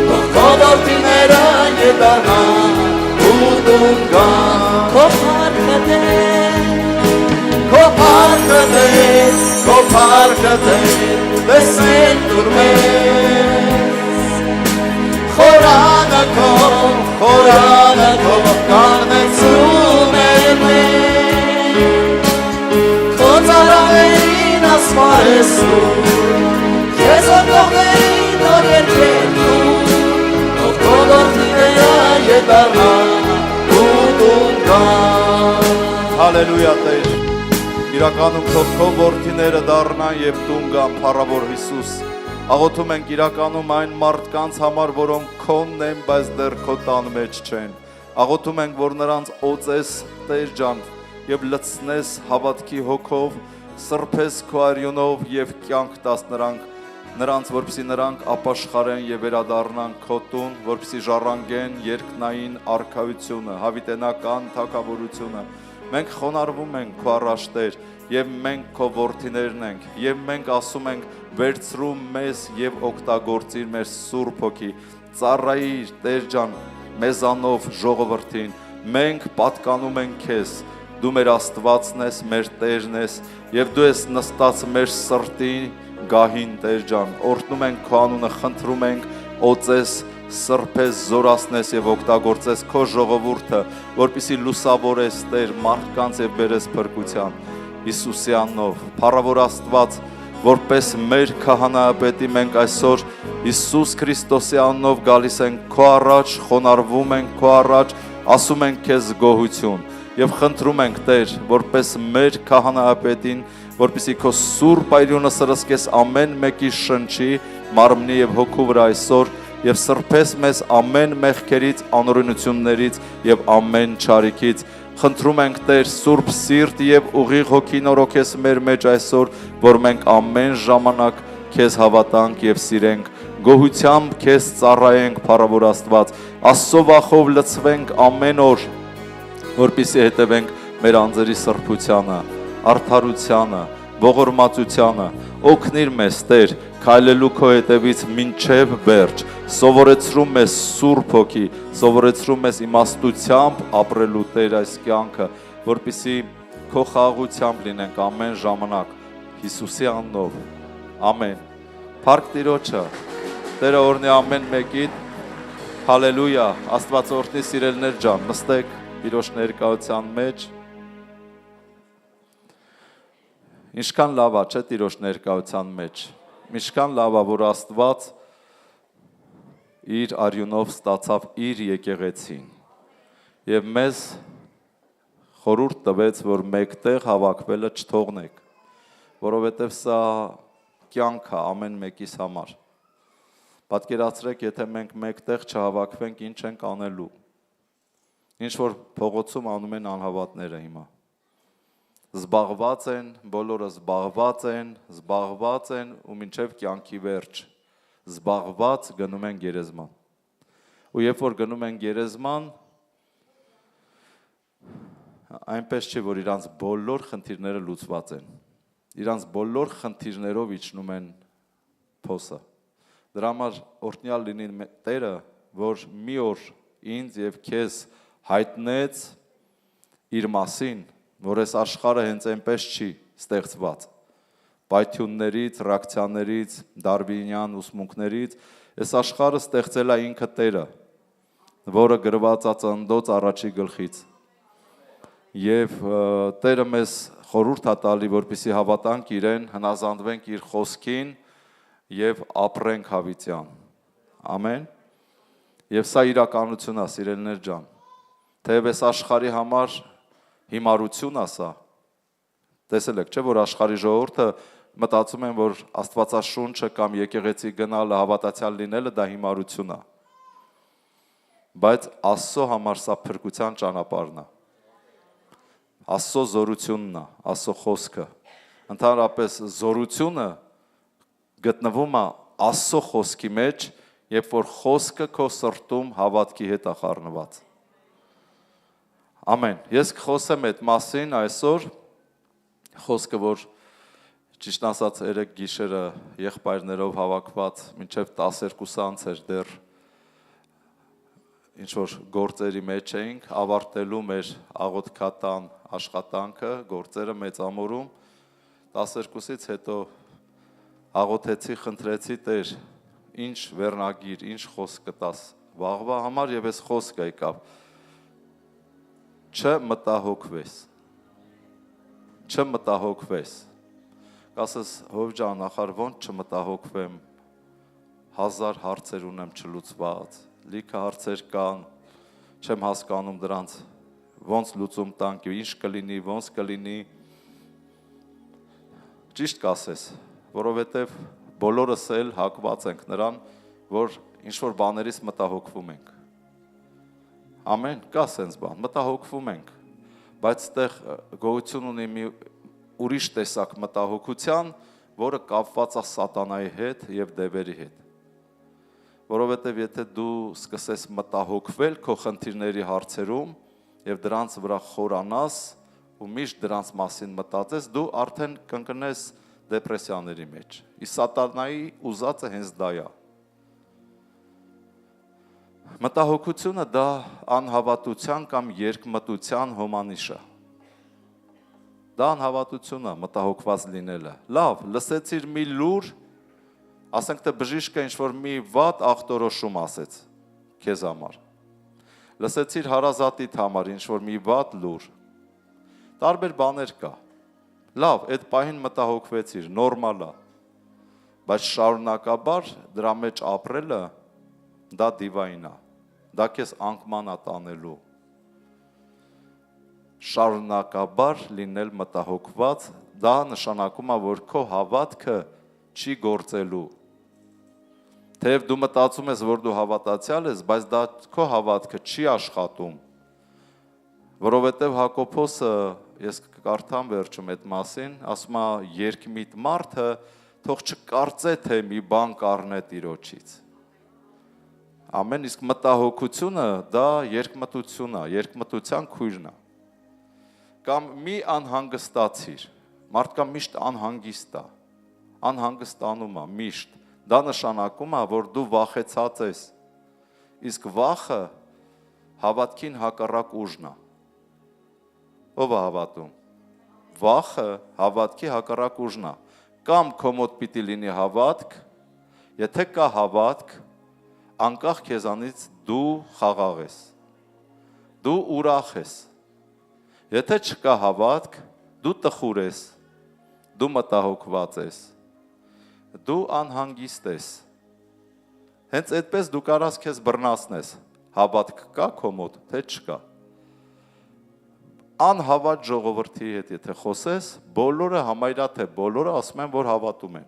C: թող քո որդիները ետանան ու տուն գան։
A: Քո փառքը Տեր,
C: Քո փառքը Տեր, քո փառքը Տեր, տեսնենք դուր մեզ։ Խորանը քո կանգնեցում էր մեզ, քո ծառաներին ասպարեսում, քեզ օրհնողներին նոր երգեր տուր, թող քո որդիները ետանան ու տուն գան։ Հալելույա Տեր, իրականում թող քո որդիները դառնան եւ տուն գան, փառավոր Հիսուս։ Աղոթում ենք իրականում այն մարդկանց համար, որոնք քոնն են, բայց դեռ քո տան մեջ չեն։ Աղոթում ենք, որ նրանց օծես Տեր ջան եւ լցնես հավատքի հոգով, սրբես քո արյունով եւ կյանք տաս նրանց, որպեսզի նրանք ապաշխարեն եւ վերադառնան քո տուն, որպեսզի ժառանգեն երկնային արքայությունը, հավիտենական թագավորությունը։ Մենք խոնարհվում ենք քո առաջ Տեր, եւ մենք քո որդիներն ենք, եւ մենք ասում ենք վերցրու մեզ եւ օգտագործիր մեր Սուրբ Հոգի, ծառայիր Տեր ջան մեզանով ժողովրդին, մենք պատկանում ենք քեզ, դու մեր Աստվածն ես, մեր Տերն ես, եւ դու ես նստած մեր սրտի գահին Տեր ջան, օրհնում ենք քո անունը, խնդրում ենք օծես, սրբես, զորացնես եւ օգտագործես քո ժողովուրդը, որպեսզի լուսավորես Տեր մարդկանց եւ բերես փրկության Հիսուսի անունով։ Փառավոր Աստված, որպես մեր քահանայապետի մենք այսօր Հիսուս Քրիստոսի անունով գալիս ենք քո առաջ, խոնարհվում ենք քո առաջ, ասում ենք քեզ գոհություն եւ խնդրում ենք Տեր, որպես մեր քահանայապետին, որպեսզի քո սուրբ այրունը սրսկես ամեն մեկի շնչի, մարմնի եւ հոգու վրա այսօր եւ սրբես մեզ ամեն մեղքերից, անօրենություններից եւ ամեն չարիքից։ Խնդրում ենք Տեր սուրբ սիրտ եւ ուղիղ հոգի նորոգես մեր մեջ այսօր, որ մենք ամեն ժամանակ քեզ հավատանք եւ սիրենք, գոհությամբ քեզ ծառայենք, փառավոր Աստված, Աստծո վախով լցվենք ամեն օր, որպեսզի հետևենք մեր անձերի սրբությանը, արդարությանը, ողորմածությանը, օգնիր մեզ Տեր, քայլելու քո հետևից մինչև վերջ, սովորեցրում մեզ Սուրբ Հոգի, սովորեցրում մեզ իմաստությամբ ապրելու Տեր այս կյանքը, որպեսզի քո խաղաղությամբ լինենք ամեն ժամանակ, Հիսուսի անունով, ամեն։ Փառք Տիրոջը, Տերը օրհնի ամեն մեկին, հալելույա, Աստված օրհնի սիրելիներ ջան, նստեք Տիրոջ ներկայության մեջ։ Ինչքան լավ է, չէ՞ Տիրոջ ներկայության մեջ։ Ինչքան լավ է, որ Աստված իր արյունով ստացավ իր եկեղեցին եւ մեզ խորհուրդ տվեց, որ մեկտեղ հավաքվելը չթողնենք, որովհետեւ սա կյանք է ամեն մեկիս համար։ Պատկերացրեք, եթե մենք մեկտեղ չհավաքվենք, ինչ ենք անելու։ Ինչ որ փողոցում անում են անհավատները հիմա։ Զբաղված են, բոլորը զբաղված են ու մինչև կյանքի վերջ զբաղված գնում են գերեզման։ Ու երբ որ գնում են գերեզման, այնպես չէ, որ իրանց բոլոր խնդիրները լուծված են։ Իրանց բոլոր խնդիրներով իջնում են փոսը։ Դրա համար օրհնյալ լինի Տերը, որ մի օր ինձ եւ քեզ հայտնեց իր մասին, որ այս աշխարհը հենց այնպես չի ստեղծված։ Պայթյուններից, ռեակցիաներից, դարբինյան ուսմունքներից, այս աշխարհը ստեղծել է ինքը Տերը, որը գրված է Ծննդոց առաջի գլխից։ Եվ Տերը մեզ խորհուրդ է տալի, որպեսզի հավատանք իրեն, հնազանդվենք իր խոսքին եւ ապրենք հավիտյան։ Ամեն։ Եվ սա իրականություն է, սիրելիներ ջան։ Թեև այս աշխարհի համար հիմարություն է սա։ Տեսել եք, չէ՞ որ աշխարհի ժողովուրդը մտածում են, որ Աստվածաշունչը կամ եկեղեցի գնալը, հավատացյալ լինելը դա հիմարություն է։ Բայց Աստծո համար սա փրկության ճանապարհն է։
D: Աստծո զորությունն է, Աստծո խոսքը։ Ընդհանրապես զորությունը գտնվում է Աստծո խոսքի մեջ, երբ որ խոսքը քո սրտում հավատքի հետ է խառնված։ Ամեն։ Ես կխոսեմ այդ մասին այսօր, խոսքը, որ ճիշտ ասած երեք գիշերը եղբայրներով հավաքված մինչև 12 անց էր դեռ ինչ-որ գործերի մեջ էինք, ավարտելու մեր աղոթքատան աշխատանքը, գործերը մեծամորում, 12-ից հետո աղոթեցի, խնդրեցի Տեր, ինչ վերնագիր, ինչ խոսք կտաս վաղվա համար և ես խոսք եկավ, չմտահոգվես, կասես հով ջան, ախար ոնց չմտահոգվեմ, 1000 հարցեր ունեմ չլուծված, լիքը հարցեր կան, չեմ հասկանում դրանց, ոնց լուծում տանք, ինչ կլինի, ոնց կլինի, ճիշտ կասես, որովհետև բոլորս էլ հակված ենք նրան, որ ինչ-որ բաներից մտահոգվում ենք, ամեն, կա սենց բան, մտահոգվում ենք, բայց ստեղ գոյություն ունի մի ուրիշ տեսակ մտահոգության, որը կապված է սատանայի հետ և դևերի հետ, որովհետև եթե դու սկսես մտահոգվել քո խնդիրների հարցերում և դրանց վրա խորանաս ու միշտ դրանց մասին մտածես, դու արդեն կընկնես դեպրեսիաների մեջ, իսկ սատանայի ուզածը հենց դա է։ Մտահոգությունը դա անհավատության կամ երկմտության հոմանիշ է։ Դա անհավատություն է, մտահոգված լինելը։ Լավ, լսեցիր մի լուր, ասենք թե բժիշկը ինչ-որ մի վատ ախտորոշում ասեց քեզ համար։ Լսեցիր հարազատիդ համար ինչ-որ մի վատ լուր։ Տարբեր բաներ կա։ Լավ, այդ պահին մտահոգվեցիր, նորմալ է։ Բայց շարունակաբար դրա մեջ ապրելը դա դիվային է։ Դա քեզ անկման է տանելու։ Շարունակաբար լինել մտահոգված, դա նշանակում է, որ քո հավատքը չի գործելու։ Թեև դու մտածում ես, որ դու հավատացյալ ես, բայց դա քո հավատքը չի աշխատում։ Որովհետև Հակոբոսը, ես կարդամ վերջում այդ մասին, ասում է երկմիտ մարդը թող չկարծե, թե մի բան կառնե Տիրոջից։ Ամեն, իսկ մտահոգությունը դա երկմտություն է, երկմտության քույրն է։ Կամ մի անհանգստացիր, մարդկա միշտ անհանգիստ է, անհանգստանում է, միշտ, դա նշանակում է, որ դու վախեցած ես, իսկ վախը հավատքին հակառակ ուժն է, ով է հավատում, վախը հավատքի հակառակ ուժն է, կամ քո մոտ պիտի լինի հավատք, եթե կա հավատք, անկախ քեզանից դու խաղաղ ես, դու ուրախ ես, եթե չկա հավատք, դու տխուր ես, դու մտահոգված ես, դու անհանգիստ ես, հենց այդպես դու կարաս քեզ բռնացնես, հավատք կա քո մոտ, թե չկա, անհավատ ժողովրդի հետ եթե խոսես, բոլորը համարյա թե բոլորը ասում են, որ հավատում են,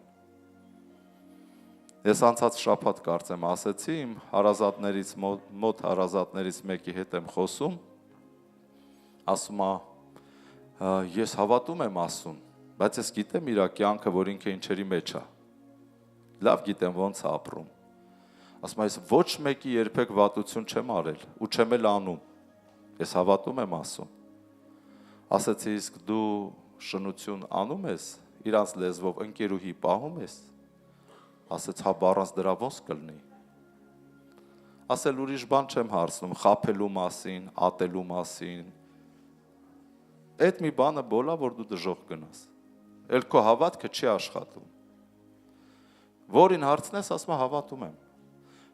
D: ես անցած շաբաթ կարծեմ ասեցի, իմ հարազատներից մոտ հարազատներից մեկի հետ եմ խոսում, ասում է, ես հավատում եմ ասում, բայց ես գիտեմ իր կյանքը, որ ինքը ինչերի մեջ է, լավ գիտեմ ոնց է ապրում, ասում է, ես ոչ մեկի երբեք վատություն չեմ արել ու չեմ էլ անում, ես հավատում եմ ասում, ասեցի իսկ դու շնություն անում ես, իրանց լեզվով ընկերուհի պահում ես, ասեց հա առանց դրա ոնց կլինի, ասել ուրիշ բան չեմ հարցնում, խաբելու մասին, ատելու մասին, այդ մի բանը բոլա, որ դու դժոխք գնաս, էլ քո հավատքը չի աշխատում, որին հարցնես, ասում է հավատում եմ,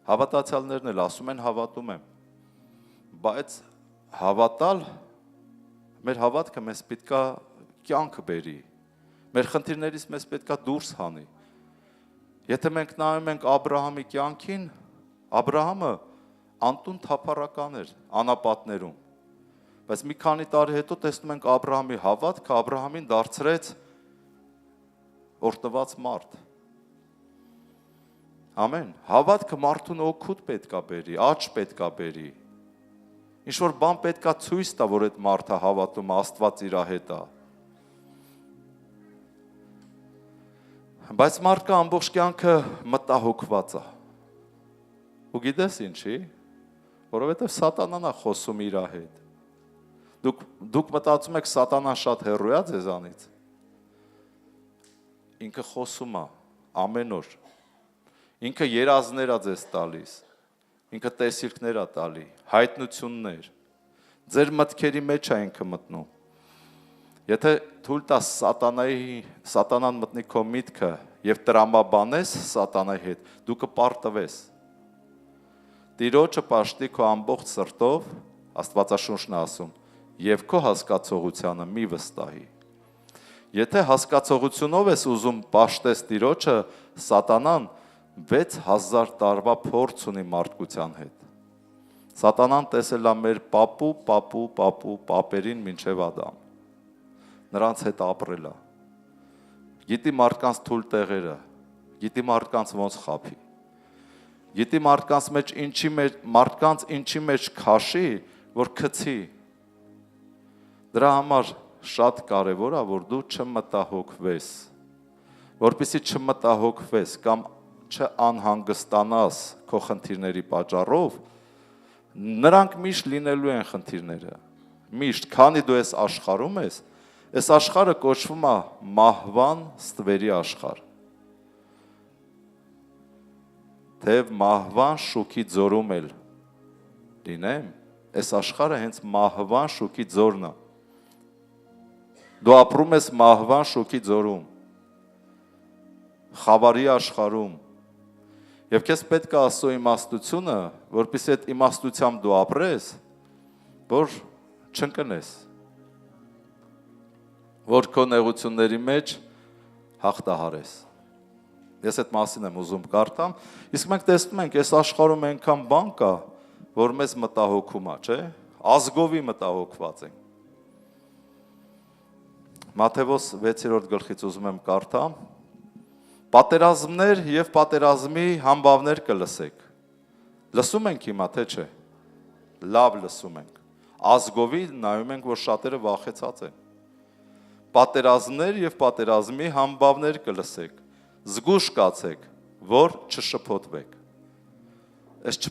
D: հավատացյալներն էլ ասում են հավատում եմ, բայց հավատալ, մեր հավատքը մեզ պետքա կյանք բերի, մեր խնդիրներից մեզ պետքա դուրս հանի, եթե մենք նայում ենք Աբրահամի կյանքին, Աբրահամը անտուն թափառական էր անապատներում, բայց մի քանի տարի հետո տեսնում ենք Աբրահամի հավատքը Աբրահամին դարձրեց օրհնված մարդ, ամեն, հավատքը մարդուն օգուտ պետքա բերի, աճ պետքա բերի, Ինչ որ բան պետքա ցույց տա, որ այդ մարդը հավատում է, Աստված իր հետ է։ Բայց մարդը ամբողջ կյանքը մտահոգված է։ Ու գիտես ինչի՞, որովհետև սատանան է խոսում իր հետ։ Դուք մտածում եք սատանան շատ հեռու է ձեզանից։ Ինքը խոսում է ամեն օր։ Ինքը երազներ է ձեզ տալիս։ Ինքը տեսիլքներ է տալի, հայտնություններ։ Ձեր մտքերի մեջ է ինքը մտնում։ Եթե թույլ տաս սատանան մտնի քո միտքը եւ տրամաբանես սատանայի հետ, դու կպարտվես։ Տիրոջը պաշտի քո ամբողջ սրտով, Աստվածաշունչն է ասում, եւ քո հասկացողությանը մի վստահի։ Եթե հասկացողությունով ես ուզում պաշտես Տիրոջը, սատանան 6000 տարվա փորձ ունի մարդկության հետ։ Սատանան տեսել է մեր պապերին մինչև Ադամ։ Նրանց հետ ապրել է։ Գիտի մարդկանց թույլ տեղերը, գիտի մարդկանց ոնց խափի։ Գիտի մարդկանց ինչի մեջ քաշի, որ քցի։ Դրա համար շատ կարևոր է, որ դու չմտահոգվես, որպեսզի չմտահոգվես կամ չանհանգստանաս քո խնդիրների պատճառով, նրանք միշտ լինելու են խնդիրները։ Միշտ, քանի դու ես աշխարհում ես, այս աշխարհը կոչվում է մահվան ստվերի աշխարհ։ Թեև մահվան շուքի ձորում էլ լինեմ, այս աշխարհը հենց մահվան շուքի ձորն է։ Դու ապրում ես մահվան շուքի ձորում, խավարի աշխարհում, եւ քեզ պետք է Աստծո իմաստությունը, որպեսզի այդ իմաստությամբ դու ապրես, որ չընկնես, որ քո նեղությունների մեջ հաղթահարես։ Ես այդ մասին եմ ուզում կարդամ, իսկ մենք տեսնում ենք, այս աշխարհում այնքան բան կա, որ մեզ մտահոգում է, չէ՞, ազգովի մտահոգված ենք։ Մատթեոս 6-րդ գլխից ուզում եմ կարդամ. Պատերազմներ եւ պատերազմի համբավներ կլսեք։ Լսում ենք հիմա, թե չէ։ Լավ լսում ենք։ Ազգովի նայում ենք, որ շատերը վախեցած են։ Պատերազմներ եւ պատերազմի համբավներ կլսեք։ Զգուշ կացեք, որ չշփոթվեք։ Այս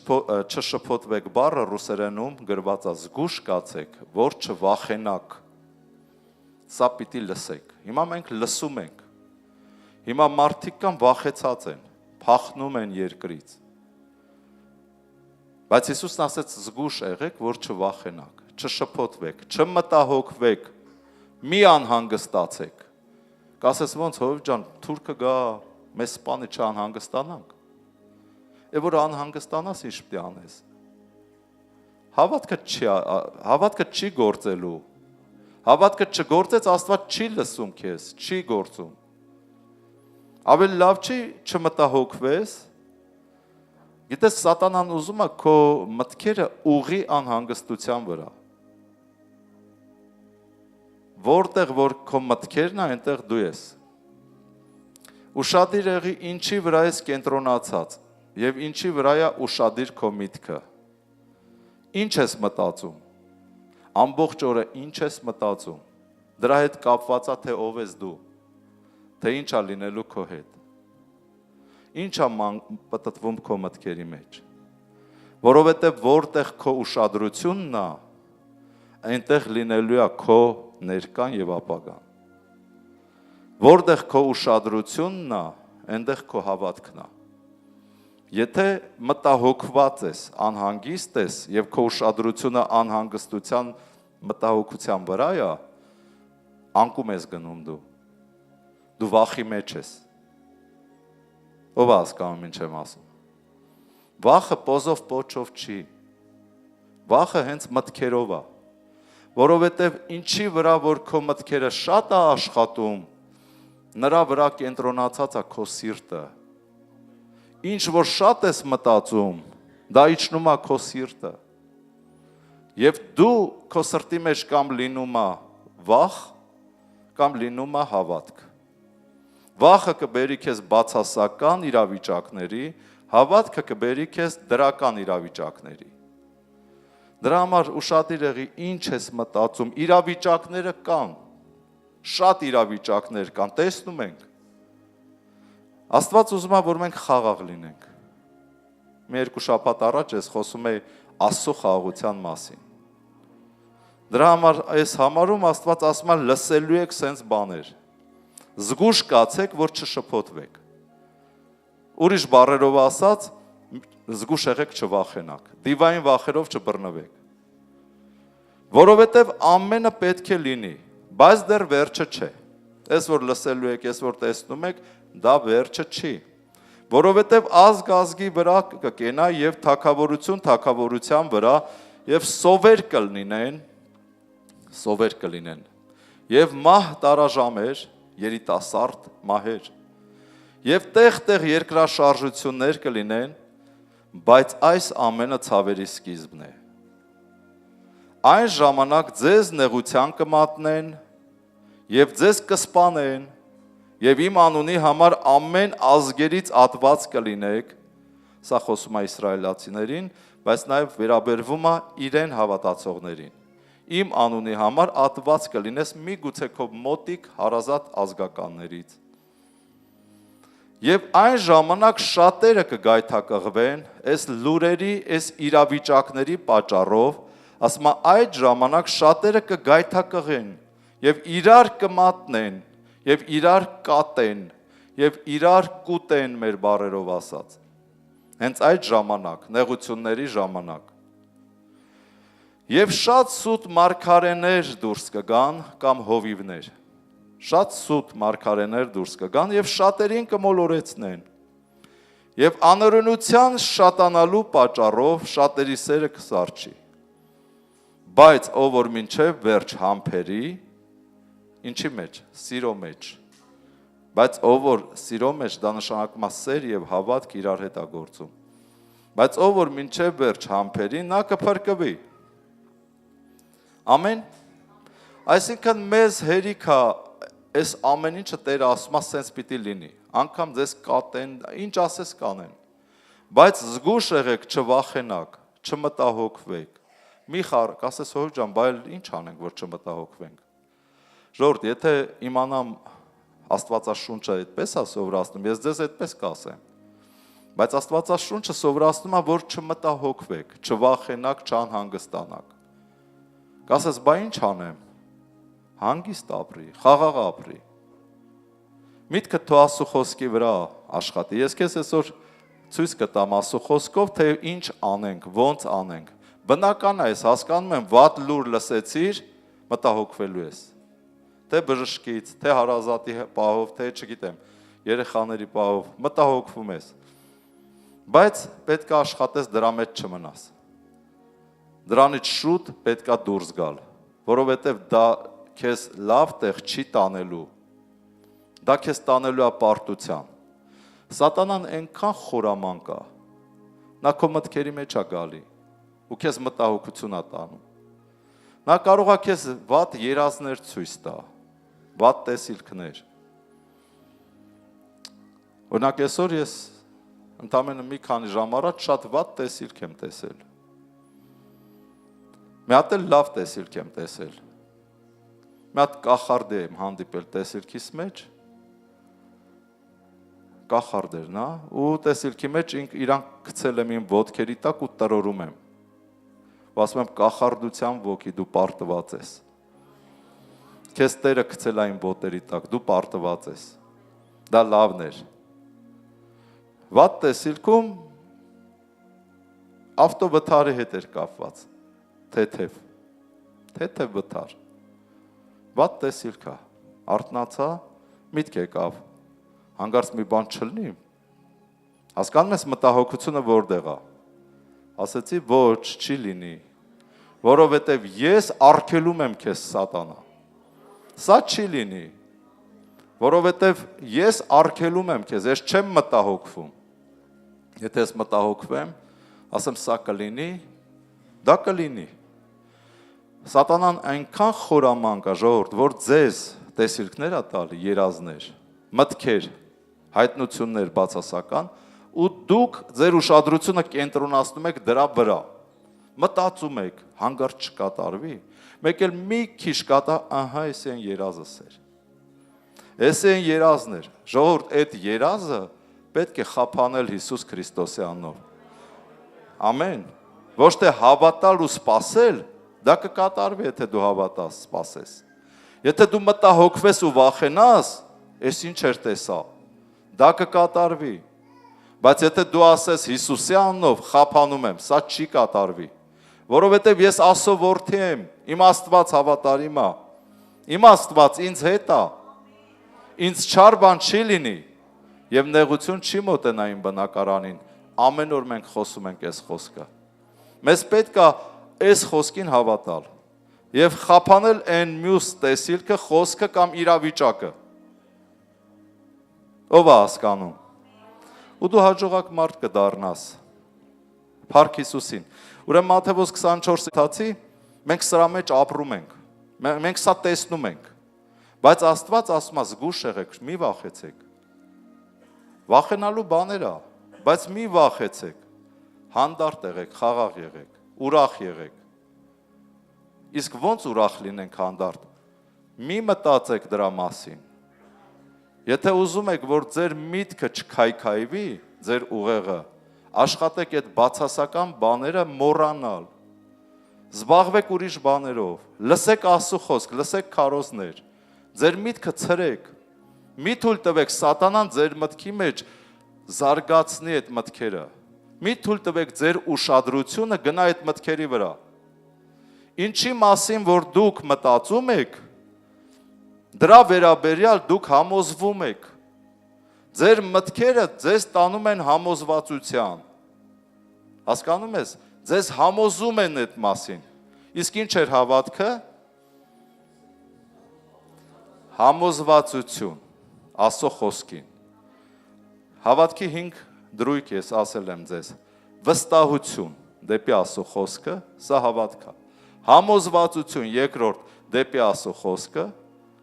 D: չշփոթվեք բառը ռուսերենում գրված է զգուշ կացեք, որ չվախենաք։ Սա պիտի լսեք։ Հիմա մենք լսում ենք։ Հիմա մարդիկ կան վախեցած են, փախնում են երկրից։ Բայց Հիսուսն ասեց զգուշ եղեք, որ չվախենաք, չշփոթվեք, չմտահոգվեք, մի անհանգստացեք։ Կասես ոնց հովիվ ջան, թուրքը գա, մեզ սպանի չանհանգստանանք։ Որ անհանգստանաս ինչ պիտի անես։ Հավատքը չի գործելու։ Հավատքը չգործեց, Աստված չի լսում քեզ, չի գործում։ Ավելի լավ չի չմտահոգվես։ Գիտես, սատանան ուզում է քո մտքերը ուղի անհանգստության վրա։ Որտեղ որ քո մտքերն են, այնտեղ դու ես։ Ուշադիր եղի ինչի վրա ես կենտրոնացած եւ ինչի վրա է ուշադիր քո միտքը։ Ինչ ես մտածում։ Ամբողջ օրը ինչ ես մտածում։ Դրա հետ կապված է թե ով ես դու, թե ինչ է լինելու քո հետ։ Ինչ է պտտվում քո մտքերի մեջ։ Որովհետև որտեղ քո ուշադրությունն է, այնտեղ լինելու է քո ներկան եւ ապագան։ Որտեղ քո ուշադրությունն է, այնտեղ քո հավատքն է։ Եթե մտահոգված ես, անհանգիստ ես եւ քո ուշադրությունը անհանգստության մտահոգության վրա է, անկում ես գնում դու։ Դու վախի մեջ ես։ Ով հասկանում ինչ եմ ասում։ Վախը պոզով պոչով չի։ Վախը հենց մտքերով է։ Որովհետև ինչի վրա որ քո մտքերը շատ է աշխատում, նրա վրա կենտրոնացած է քո սիրտը։ Ինչ որ շատ ես մտածում, դա իջնում է քո սիրտը։ Եվ դու քո սրտի մեջ կամ լինում է վախ, կամ լինում է հավատք։ Վախը կբերի քեզ բացասական իրավիճակների, հավատքը կբերի քեզ դրական իրավիճակների։ Դրա համար ուշադիր եղի, ինչ ես մտածում, իրավիճակները կան, շատ իրավիճակներ կան, տեսնում ենք։ Աստված ուզում է, որ մենք խաղաղ լինենք։ Մի երկու շաբաթ առաջ ես խոսում էի Աստծո խաղաղության մասին։ Դրա համար այս համարում Աստված ասում է լսելու եք սենց բաներ։ Զգուշ կացեք, որ չշփոթվեք։ Ուրիշ բառերով ասած, զգուշ եղեք չվախենաք, դիվային վախերով չբռնվեք։ Որովհետև ամենը պետք է լինի, բայց դեռ վերջը չէ։ Այս որ լսելու եք, այս որ տեսնում եք, դա վերջը չի։ Որովհետև ազգ ազգի վրա կկենա եւ թագավորություն թագավորության վրա եւ սովեր կլինեն։ Եվ մահ տարաժամեր, երիտասարդ մահեր։ Եվ տեղ-տեղ երկրաշարժություններ կլինեն, բայց այս ամենը ցավերի սկիզբն է։ Այն ժամանակ ձեզ նեղության կմատնեն եւ ձեզ կսպանեն եւ իմ անունի համար ամեն ազգերից ատված կլինեք։ Սա խոսում է իսրայելացիներին, բայց նաեւ վերաբերվում է իրեն հավատացողներին։ Իմ անունի համար ատված կլինես միգուցե քո մոտիկ հարազատ ազգականներից։ Եվ այն ժամանակ շատերը կգայթակղվեն այս լուրերի, այս իրավիճակների պատճառով, ասում է այդ ժամանակ շատերը կգայթակղեն եւ իրար կմատնեն եւ իրար կատեն եւ իրար կուտեն մեր բառերով ասած։ Հենց այդ ժամանակ, նեղությունների ժամանակ։ Եվ շատ սուտ մարգարեներ դուրս կգան կամ հովիվներ։ Շատ սուտ մարգարեներ դուրս կգան եւ շատերին կմոլորեցնեն։ Եվ անօրենության շատանալու պատճառով շատերի սերը կսարճի։ Բայց ով որ մինչև վերջ համբերի, ինչի մեջ, սիրո մեջ։ Բայց ով որ սիրո մեջ, դա նշանակում է սեր եւ հավատք իրար հետ է գործում։ Բայց ով որ մինչև վերջ համբերի, նա կփրկվի։ Ամեն։ Այսինքն մեզ հերիք է այս ամեն ինչը Տերը ասում է սենց պիտի լինի։ Անկամ ձեզ կատեն, ինչ ասես կանեն։ Բայց զգուշ եղեք, չվախենաք, չմտահոգվեք։ Մի խառ, կասես հոր ջան, բայց ինչ անենք, որ չմտահոգվենք։ Ժողովուրդ, եթե իմանամ Աստվածաշունչը այդպես է սովորացնում, ես ձեզ այդպես կասեմ։ Բայց Աստվածաշունչը սովորացնում է, որ չմտահոգվեք, չվախենաք, չանհանգստանաք։ Կասես, բա ինչ անեմ։ Հանգիստ ապրի, խաղաղ ապրի։ Միտքը թո Աստծո խոսքի վրա աշխատի։ Ես քեզ այսօր ցույց կտամ Աստծո խոսքով, թե ինչ անենք, ոնց անենք։ Բնական է, ես հասկանում եմ, վատ լուր լսեցիր, մտահոգվելու ես։ Թե բժշկից, թե հարազատի պահով, թե չգիտեմ, երեխաների պահով, մտահոգվում ես։ Բայց պետք է աշխատես դրա մեջ չմնաս։ Դրանից շուտ պետք է դուրս գալ, որովհետև դա քեզ լավ տեղ չի տանելու, դա քեզ տանելու է պարտության։ Սատանան այնքան խորամանկ է, նա քո մտքերի մեջ է գալի ու քեզ մտահոգություն է տանում։ Նա կարող է քեզ վատ երազներ ցույց տա, վատ տեսիլքներ։ Օրինակ այսօր ես ընդամենը մի քանի ժամ առաջ շատ վատ տեսիլք եմ տեսել։ Մի հատ էլ լավ տեսիլք եմ տեսել։ Մի հատ կախարդ եմ հանդիպել տեսիլքիս մեջ։ Կախարդերն, հա, ու տեսիլքի մեջ իրան գցել եմ իմ ոտքերի տակ ու տրորում եմ։ Ու ասում եմ կախարդության ոգի դու պարտված ես։ Քեզ Տերը գցել այն ոտերի տակ, դու պարտված ես։ Դա լավն էր։ Վատ տեսիլքում ավտովթարի հետ էր կապված։ Թեթև վթար։ Վատ տեսիլք է, արթնացա, միտք եկավ, հանգարց մի բան չլինի։ Հասկանում ես մտահոգությունը որտեղ է։ Ասեցի ոչ, չի լինի, որովհետև ես արգելում եմ քեզ սատանա։ Սա չի լինի, որովհետև ես արգելում եմ քեզ, ես չեմ մտահոգվում։ Եթե ես մտահոգվեմ, ասեմ սա կլինի, դա կլինի։ Սատանան այնքան խորամանկ է, ժողովուրդ, որ ձեզ տեսիլքներ է տալի, երազներ, մտքեր, հայտնություններ բացասական, ու դուք ձեր ուշադրությունը կենտրոնացնում եք դրա վրա։ մտածում եք, հանգարց չկատարվի, մեկ էլ մի քիչ կատա, ահա էս են երազս էր։ Էս են երազներ, ժողովուրդ, այդ երազը պետք է խափանել Հիսուս Քրիստոսի անունով։ Ամեն։ Ոչ թե հավատալ ու սպասել, դա կկատարվի, եթե դու հավատաս, սպասես։ Եթե դու մտահոգվես ու վախենաս, ես ինչ էր տեսա, դա կկատարվի։ Բայց եթե դու ասես Հիսուսի անունով խափանում եմ, սա չի կատարվի, որովհետև ես Աստծո որդի եմ, իմ Աստված հավատարիմ է, իմ Աստված ինձ հետ է, ինձ չար բան չի լինի եւ նեղություն չի մոտենա իմ բնակարանին, ամեն օր մենք խոսում ենք այս խոսքը։ Մեզ պետք է այս խոսքին հավատալ եւ խափանել այն մյուս տեսիլքը, խոսքը կամ իրավիճակը։ Ով է հասկանում։ Ու դու հաջողակ մարդ կդառնաս։ Փառք Հիսուսին։ Ուրեմն Մատթեոս 24-ի մենք սրա մեջ ապրում ենք։ Մենք սա տեսնում ենք։ Բայց Աստված ասում է զգուշ եղեք, մի վախեցեք։ Վախենալու բաներ է, բայց մի վախեցեք։ Հանդարտ եղեք, խաղաղ եղեք, ուրախ եղեք։ Իսկ ո՞նց ուրախ լինենք հանդարտ։ Մի մտածեք դրա մասին։ Եթե ուզում եք, որ ձեր միտքը չքայքայվի, ձեր ուղեղը, աշխատեք այդ բացասական բաները մոռանալ։ Զբաղվեք ուրիշ բաներով, լսեք Աստծո խոսք, լսեք քարոզներ, ձեր միտքը ցրեք, մի թույլ տվեք սատանան ձեր մտքի մեջ զարգացնի այդ մտքերը, մի թույլ տվեք ձեր ուշադրությունը գնա այդ մտքերի վրա։ Ինչի մասին, որ դուք մտածում եք, դրա վերաբերյալ դուք համոզվում եք, ձեր մտքերը ձեզ տանում են համոզվածության, հասկանում ես, ձեզ համոզում են այդ մասին, իսկ ինչ էր հավատքը, համոզվածություն, Աստծո խոսքին, հավատքի 5 դրույթ ես ասել եմ ձեզ, վստահություն դեպի Աստծո խոսքը, սա հավատք է, համոզվածություն երկրորդ դեպի Աստծո խոսքը,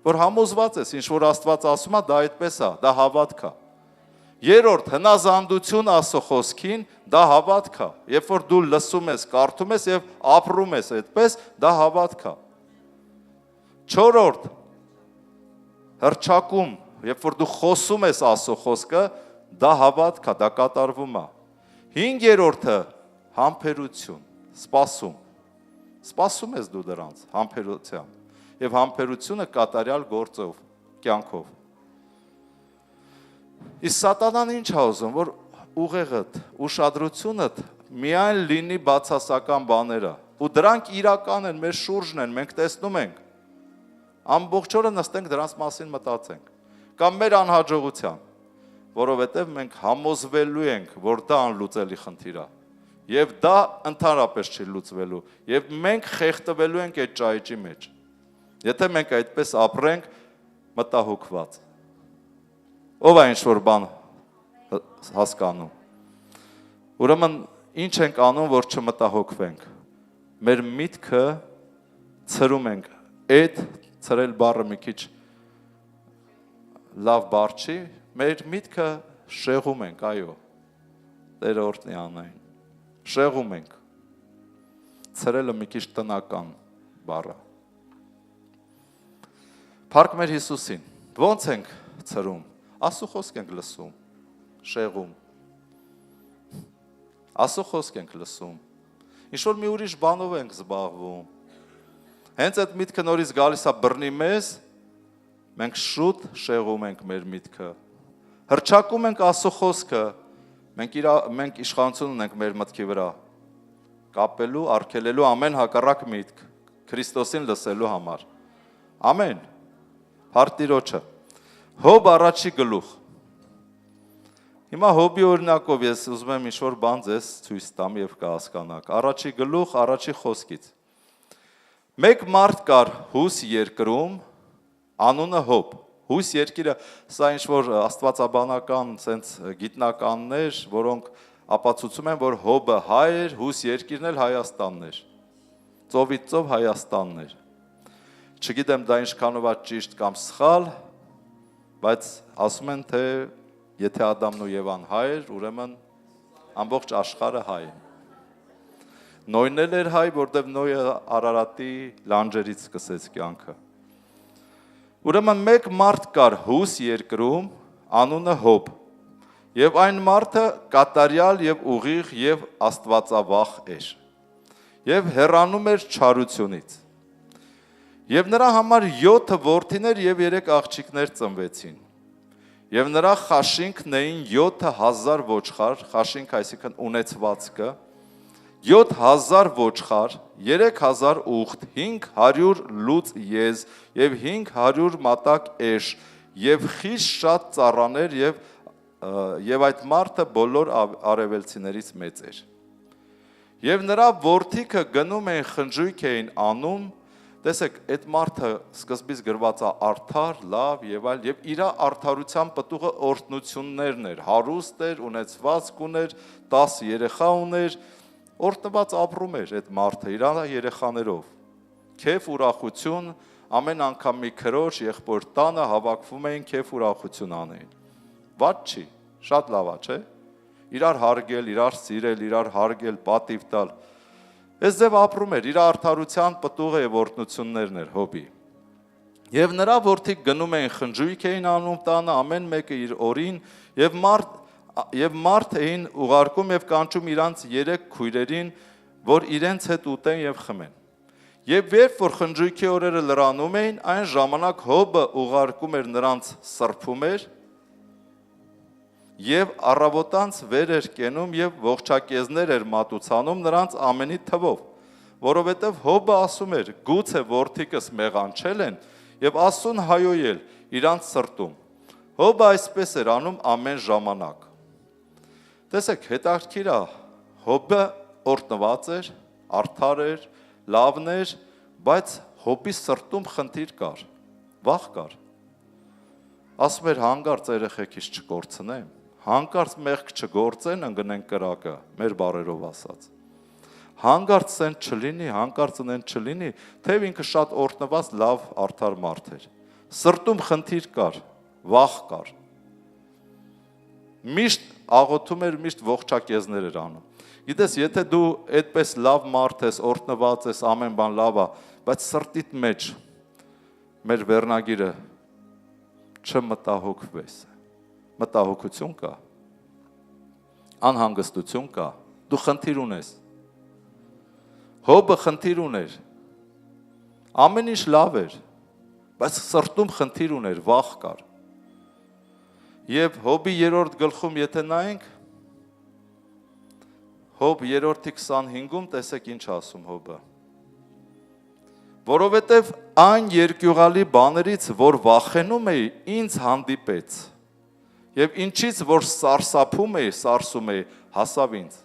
D: որ համոզված ես, ինչ որ Աստված ասում է, դա այդպես է, դա հավատք է։ Երրորդ հնազանդություն Աստծո խոսքին, դա հավատք է։ Երբ որ դու լսում ես, կարդում ես եւ ապրում ես այդպես, դա հավատք է։ Չորրորդ հռչակում, երբ որ դու խոսում ես Աստծո խոսքը, դա հավատք է, դա կատարվում է։ Հինգերորդը համբերություն, սպասում։ Սպասում ես դու դրանց համբերությամբ։ Եվ համբերությունը կատարյալ գործով, կյանքով։ Իսկ սատանան ինչ է ուզում, որ ուղեղդ, ուշադրությունդ միայն լինի բացասական բաները, ու դրանք իրական են, մեր շուրջն են, մենք տեսնում ենք։ Ամբողջ օրը նստենք դրանց մասին մտածենք, կամ մեր անհաջողության, որովհետև մենք համոզվելու ենք, որ դա անլուծելի խնդիր է, եւ դա ընդհանրապես չի լուծվելու, եւ մենք խեղդվելու ենք այդ ճայճի մեջ։ Եթե մենք այդպես ապրենք մտահոգված, ով է ինչ-որ բան հասկանում, ուրեմն ինչ ենք անում, որ չմտահոգվենք, մեր միտքը ցրում ենք, այդ ցրել բառը մի քիչ լավ բառ չի, մեր միտքը շեղում ենք, այո, Տերը օրհնի անային, շեղում ենք, ցրելը մի քիչ տնական բառ է։ Փառք մեր Հիսուսին, ո՞նց ենք ցրում, Աստծո խոսք ենք լսում, շեղում, Աստծո խոսք ենք լսում, ինչ-որ մի ուրիշ բանով ենք զբաղվում, հենց այդ միտքը նորից գալիս է բռնի մեզ, մենք շուտ շեղում ենք մեր միտքը, հռչակում ենք Աստծո խոսքը, մենք իշխանություն ունենք մեր մտքի վրա, կապելու, արգելելու ամեն հակառակ միտք, Քրիստոսին լսելու համար, ամեն, Փառք Տիրոջը, Հոբ առաջի գլուխ, հիմա Հոբի օրինակով ես ուզում եմ ինչ-որ բան ձեզ ցույց տամ և կհասկանաք, առաջի գլուխ, առաջի խոսքից, մեկ մարդ կար Հուս երկրում, անունը Հոբ, Հույս երկիրը, սա ինչ-որ աստվածաբանական գիտնականներ, որոնք ապացուցում են, որ Հոբը հայ էր, Հույս երկիրն էլ Հայաստանն էր, ծովից ծով Հայաստանն էր, չգիտեմ դա ինչքանով է ճիշտ կամ սխալ, բայց ասում են, թե եթե Ադամն ու Եվան հայ էր, ուրեմն ամբողջ աշխարհը հայ է։ Նոյն էլ էր հայ, որտեվ Նոյը Արարատի լանջերից սկսեց կյանքը։ Ուրեմն մեկ մարդ կար Հուս երկրում, անունը Հոբ, եւ այն մարդը կատարյալ եւ ուղիղ եւ աստվածավախ էր, եւ հեռանում էր չարությունից։ Եվ նրա համար 7 որդիներ եւ 3 աղջիկներ ծնվեցին։ Եվ նրա խաշինքն էին 7000 ոչխար, խաշինք այսինքն ունեցվածքը, 7000 ոչխար, 3000 ուղտ, 500 լուծ եզ եւ 500 մատակ էշ եւ խիստ շատ ծառաներ եւ այդ մարդը բոլոր արևելցիներից մեծ էր։ Եվ նրա որդիքը գնում էին խնջույք էին անում, տեսեք, այդ մարդը սկզբից գրված է արդար, լավ եւ այլ եւ իր արդարության պտուղը օրհնություններն էր, հարուստ էր, ունեցվածք ուներ, 10 երեխա ուներ, օրհնված ապրում էր այդ մարդը իր երեխաներով։ Քեֆ ուրախություն, ամեն անգամ մի քրոջ եղբոր տանը հավաքվում էին քեֆ ուրախություն անեին։ Ված չի, շատ լավ է, չէ՞։ Իրար հարգել, իրար սիրել, իրար հարգել, պատիվ տալ։ Այս ձև ապրում էր, իր արդարության պտուղը եւ օրհնություններն էր Հոբի։ Եվ նրա որդիք գնում էին խնջույք էին անում տանը, ամեն մեկը իր օրին, եւ մարդ էին ուղարկում եւ կանչում իրանց 3 քույրերին, որ իրենց հետ ուտեն եւ խմեն։ Եվ երբ որ խնջույքի օրերը լրանում էին, այն ժամանակ Հոբը ուղարկում էր նրանց սրբում էր եւ առավոտանց վեր էր կենում եւ ողջակեզներ էր մատուցանում նրանց ամենի թվով, որովհետեւ Հոբը ասում էր. գուցե որդիկս մեղանչել են եւ Աստծուն հայոյել իրանց սրտում։ Հոբը այսպես էր անում ամեն ժամանակ։ Տեսեք, հետաքրքիր է, Հոբը օրհնված էր, արդար էր, լավն էր, բայց Հոբի սրտում խնդիր կար, վախ կար։ Ասում էր հանգարց երեխեքից չկորցնեմ, հանկարծ մեղք չգործեն, ընկնեն կրակը, մեր բառերով ասած։ Հանկարծ սեն չլինի, հանկարծ ընեն չլինի, թեև ինքը շատ օրհնված լավ արդար մարդ էր։ Սրտում խնդիր կար, վախ կար։ Միշտ աղոթում էր, միշտ ողջակեզներ էր անում։ Գիտես, եթե դու այդպես լավ մարդ ես, օրհնված ես, ամեն բան լավ է, բայց սրտիդ մեջ մեր վերնագիրը չմտահոգվես։ Մտահոգություն կա, անհանգստություն կա, դու խնդիր ունես։ Հոբը խնդիր ուներ, ամեն ինչ լավ էր, բայց սրտում խնդիր ուներ, վախ կար։ Եվ Հոբի 3-րդ գլխում եթե նայենք, Հոբ 3-րդի 25-ում տեսեք ինչ ասում Հոբը։ Որովհետև այն երկյուղալի բաներից, որ վախենում էի, ինձ հանդիպեց։ Եվ ինչից, որ սարսափում էի, սարսում էի, հասավ ինձ։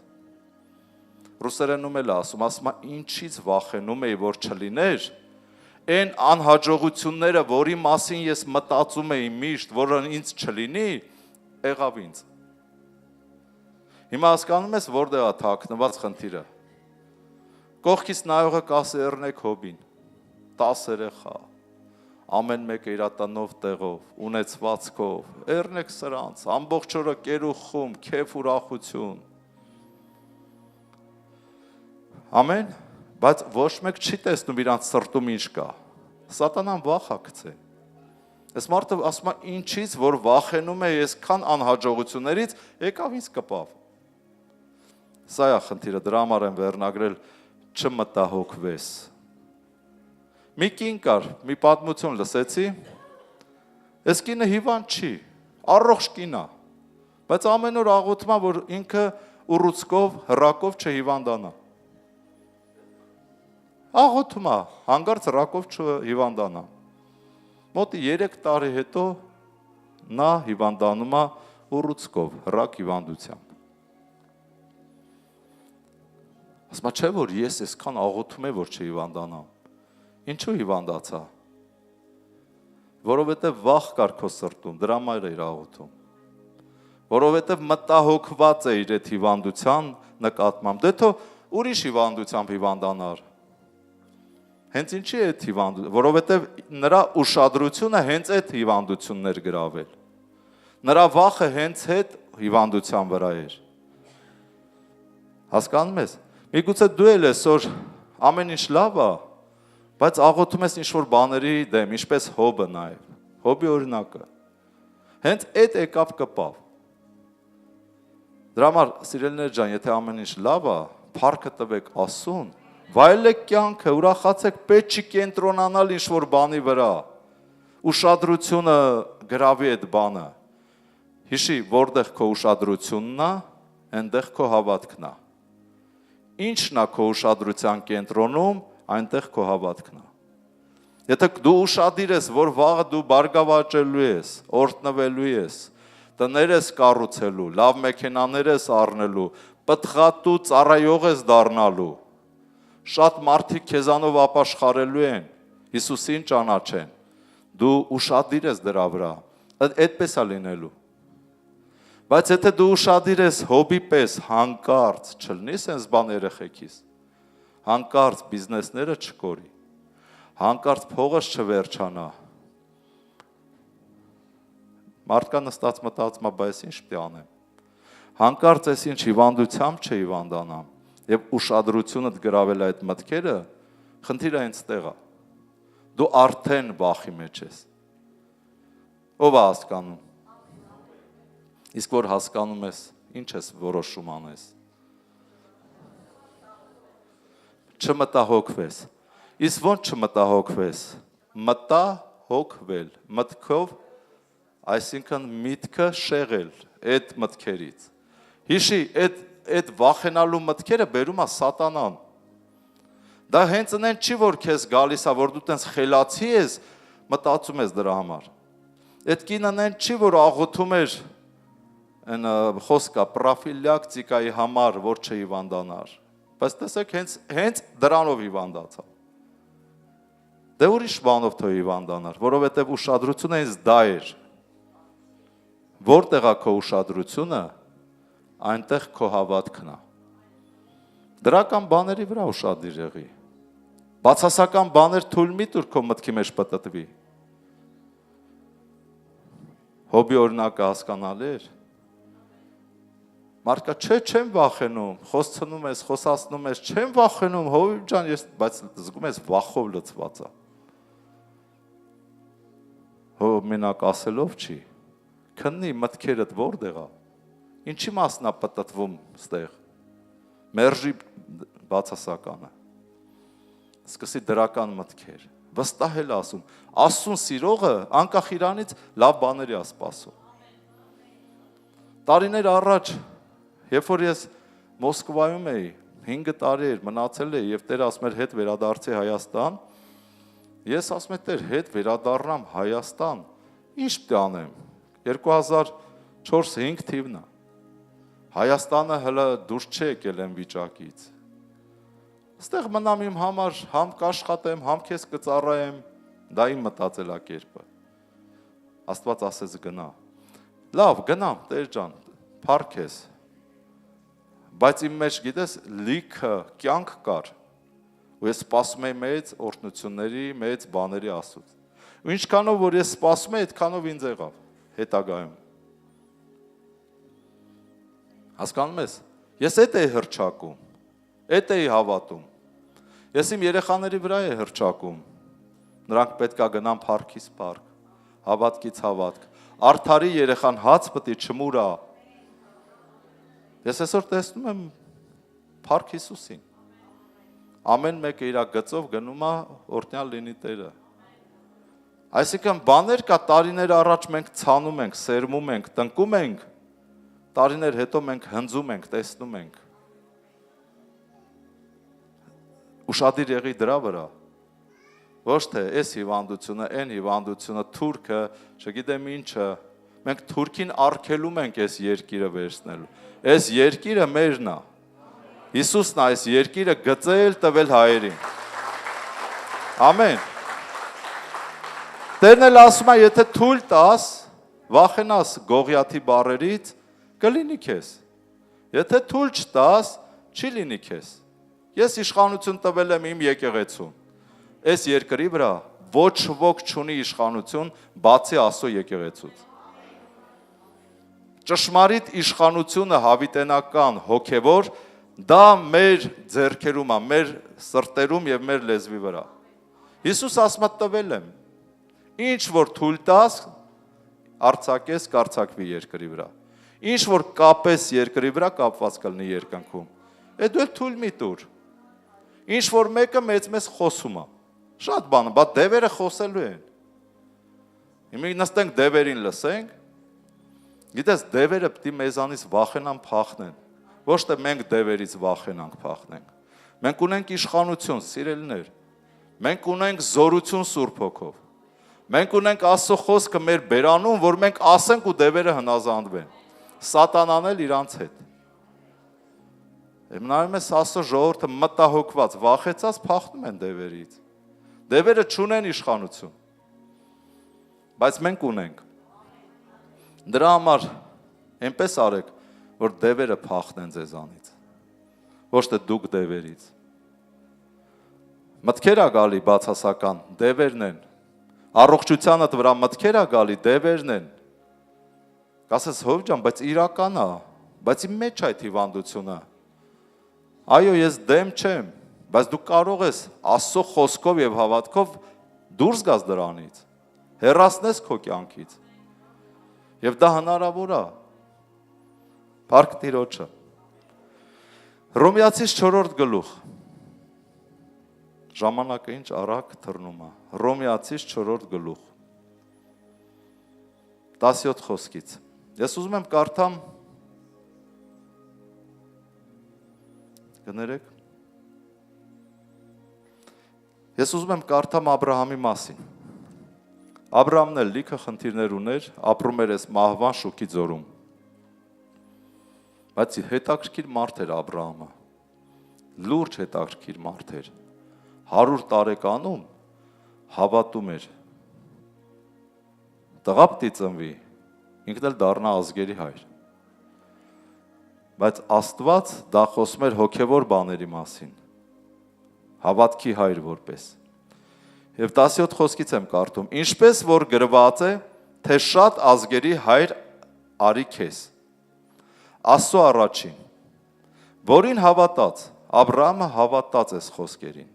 D: Ռուսերենում էլ ասում է, ինչից վախենում էի, որ չլիներ, այն անհաջողությունները, որի մասին ես մտածում էի միշտ, որը ինձ չլինի, եղավ ինձ։ Հիմա հասկանում ես, որտեղ է թաքնված խնդիրը։ Կողքից նայողը կասի «Էռնեք Հոբին», 10 երեխա, ամեն մեկը իր տնով տեղով, ունեցվածքով, էռնեք սրանց, ամբողջ օրը կերուխում, քեֆ ուրախություն։ Ամեն, բայց ոչ մեկ չի տեսնում իրանց սրտում ինչ կա։ Սատանան վախ է գցել։ Այս մարդը ասում է ինչից, որ վախենում է այսքան անհաջողություններից, եկավ ինձ կպավ։ Սա է խնդիրը, դրա համար են վերնագրել չմտահոգվես։ Մի կին կար, մի պատմություն լսեցի, այս կինը հիվանդ չի, առողջ կին է, բայց ամեն օր աղոթում է, որ ինքը ուռուցքով, հրակով չհիվանդանա։ Աղոթում է, հանկարծ հրակով չհիվանդանա։ Մոտ 3 տարի հետո նա հիվանդանում է ուռուցքով, հրակ հիվանդությամբ։ Ասում է, չէ՞ որ ես այսքան աղոթում եմ, որ չհիվանդանամ։ Ինչու հիվանդացա։ Որովհետև վախ կար քո սրտում, դրա համար էր աղոթում։ Որովհետև մտահոգված է իր այդ հիվանդության նկատմամբ։ Դե թո ուրիշ հիվանդությամբ հիվանդանար։ Հենց ինչի է այդ հիվանդությունը, որովհետև նրա ուշադրությունը հենց այդ հիվանդություններ գրավել։ Նրա վախը հենց այդ հիվանդության վրա էր։ Հասկանում ես։ Միգուցե դու էլ այսօր ամեն ինչ լավ է, բայց աղոթում ես ինչ-որ բաների դեմ, ինչպես Հոբը նաև, Հոբի օրինակը։ Հենց այդ եկավ կպավ։ Դրա համար, սիրելիներ ջան, եթե ամեն ինչ լավ է, փառքը տվեք Աստծուն, վայելեք կյանքը, ուրախացեք, պետք չի կենտրոնանալ ինչ-որ բանի վրա, ուշադրությունը գրավի այդ բանը։ Հիշի, որտեղ քո ուշադրությունն է, այնտեղ քո հավատքն է։ Ինչն է քո ուշադրության կենտրոնում, այնտեղ քո հավատքն է։ Եթե դու ուշադիր ես, որ վաղը դու բարգավաճելու ես, օրհնվելու ես, տներ ես կառուցելու, լավ մեքենաներ ես առնելու, պտղատու ծառայող ես դառնալու, շատ մարդիկ քեզանով ապաշխարելու են, Հիսուսին ճանաչեն, դու ուշադիր ես դրա վրա, այդպես է լինելու։ Բայց եթե դու ուշադիր ես Հոբի պես հանկարծ չլինի սենց բան երեխեքիս, հանկարծ բիզնեսները չկորի, հանկարծ փողս չվերջանա, մարդկա նստած մտածում է, բայց ինչ պիտի անեմ, հանկարծ ես ինչ հիվանդությամբ չհիվանդանամ և ուշադրությունդ գրավել այդ մտքերը, խնդիրը հենց տեղ է, դու արդեն վախի մեջ ես, ով է հասկանում, իսկ որ հասկանում ես, ինչ ես որոշում անես, չմտահոգվես, իսկ ոնց չմտահոգվես, մտահոգվել, մտքով, այսինքն միտքը շեղել այդ մտքերից, հիշի, այդ վախենալու մտքերը բերում է սատանան, դա հենց ընեն չի, որ քեզ գալիս է, որ դու տենց խելացի ես, մտածում ես դրա համար, այդ կինը ընեն չի, որ աղոթում էր են խոսքա պրոֆիլակտիկայի համար, որ չհիվանդանար, բայց տեսեք հենց դրանով հիվանդացավ, դե ուրիշ բանով թող հիվանդանար, որովհետև ուշադրությունը հենց դա էր, որտեղ է քո ուշադրությունը, այնտեղ քո հավատքն է, դրական բաների վրա ուշադիր եղի, բացասական բաներ թույլ մի տուր քո մտքի մեջ պտտվի, Հոբի օրինակը հասկանալի էր, Մարդկա չեմ վախենում, խոսցնում ես, խոսացնում ես, չեմ վախենում, Հոբի ջան, բայց զգում ես վախով լցված է, Հոբ մենակ ասելով չի, քննի մտքերդ որտեղ է, ինչի մասն է պտտվում ստեղ, մերժի բացասականը, սկսի դրական մտքեր, վստահել ասում, Աստծուն սիրողը անկախ իրանից լավ բաների է սպասում։ Տարիներ առաջ, երբ որ ես Մոսկվայում էի, 5 տարի էր մնացել է եւ Տեր ասում էր հետ վերադարձի Հայաստան, ես ասում եմ Տեր հետ վերադառնամ Հայաստան, ինչ պիտի անեմ, 2004-5 թիվն է, Հայաստանը հələ դուրս չի եկել այն վիճակից, Ստեղ մնամ իմ համար, համ կաշխատեմ, համ քեզ կծառայեմ, դա իմ մտածելակերպը, Աստված ասեց գնա, լավ գնամ Տեր ջան, փառք ես, բայց իմ մեջ գիտես լիքը կյանք կար, ու ես սպասում էի մեծ օրհնությունների, մեծ բաների Աստծուց, ու ինչքանով որ ես սպասում էի, այդքանով ինձ եղավ, հետագայում, հասկանում ես, ես էդ էի հռչակում, էդ էի հավատում, ես իմ երեխաների վրա էի հռչակում, նրանք պետք է գնան փառքից փառք, հավատքից հավատք, արդարի երեխան հաց պտի չմուրա, ես այսօր տեսնում եմ փառք Հիսուսին, ամեն մեկը իր գծով գնում է օրհնյալ լինի Տերը, այսինքն բաներ կա տարիներ առաջ մենք ցանում ենք, սերմում ենք, տնկում ենք, տարիներ հետո մենք հնձում ենք, տեսնում ենք, ուշադիր եղի դրա վրա, ոչ թե այս հիվանդությունը, այն հիվանդությունը, թուրքը, չգիտեմ ինչը, մենք թուրքին արգելում ենք այս երկիրը վերցնելու, այս երկիրը մերն է, Հիսուսն է այս երկիրը գծել տվել հայերին, ամեն, Տերն էլ ասում է, եթե թույլ տաս, վախենաս Գողիաթի բառերից, կլինի քեզ, եթե թույլ չտաս, չի լինի քեզ, ես իշխանություն տվել եմ իմ եկեղեցուն, այս երկրի վրա ոչ ոք չունի իշխանություն բացի Աստծո եկեղեցուց, ճշմարիտ իշխանությունը հավիտենական հոգևոր Դա մեր ձեռքերում է, մեր սրտերում եւ մեր լեզվի վրա։ Հիսուս ասում է տվել եմ։ Ինչ որ թույլ տաս, արցակես կարծակվի երկրի վրա։ Ինչ որ կապես երկրի վրա, կապված կլինի երկնքում։ Է դու էլ թույլ մի տուր։ Ինչ որ մեկը մեծ խոսում է։ Շատ բան, բա դևերը խոսելու են։ Հիմա նստենք դևերին լսենք։ Գիտես, դևերը պիտի մեզանից վախենան, փախնեն։ Ոչ թե մենք դևերից վախենանք, փախնենք։ Մենք ունենք իշխանություն, սիրելիներ։ Մենք ունենք զորություն Սուրբ Հոգով։ Մենք ունենք Աստծո խոսքը մեր բերանում, որ մենք ասենք ու դևերը հնազանդվեն։ Սատանան էլ իրանց հետ։ Նայում ես Աստծո ժողովուրդը մտահոգված, վախեցած փախնում են դևերից։ Դևերը չունեն իշխանություն։ Բայց մենք ունենք։ Դրա համար այնպես արեք, որ դևերը փախնեն ձեզանից։ Ոչ թե դուք դևերից։ Մտքեր ա գալի բացասական, դևերն են։ Առողջությանդ վրա մտքեր ա գալի, դևերն են։ Կասես հով ջան, բայց իրական է, բայց իմ մեջ այդ հիվանդությունը։ Այո, ես դեմ չեմ, բայց դու կարող ես Աստծո խոսքով եւ հավատքով դուրս գաս դրանից։ Հեռացնես քո կյանքից։ Եվ դա հնարավոր է։ Փառք Տիրոջը։ Հռոմեացիս 4-րդ գլուխ։ Ժամանակը ինչ արագ թռնում է։ Հռոմեացիս 4-րդ գլուխ։ 17 խոսքից։ Ես ուզում եմ կարդամ կներեք։ Ես ուզում եմ կարդամ Աբրահամի մասին։ Աբրահամն էլ լիքը խնդիրներ ուներ, ապրում էր այս մահվան շուքի ձորում։ Բայց հետաքրքիր մարդ էր Աբրահամը։ Լուրջ հետաքրքիր մարդ էր։ 100 տարեկանում հավատում էր։ Տղա պիտի ծնվի, ինքն էլ դառնա ազգերի հայր։ Բայց Աստված դա խոսում էր հոգևոր բաների մասին։ Հավատքի հայր որպես։ Եվ 17 խոսքից եմ կարդում. Ինչպես որ գրված է, թե շատ ազգերի հայր արի քեզ։ Աստծո առաջին, որին հավատաց, Աբրահամը հավատաց այս խոսքերին,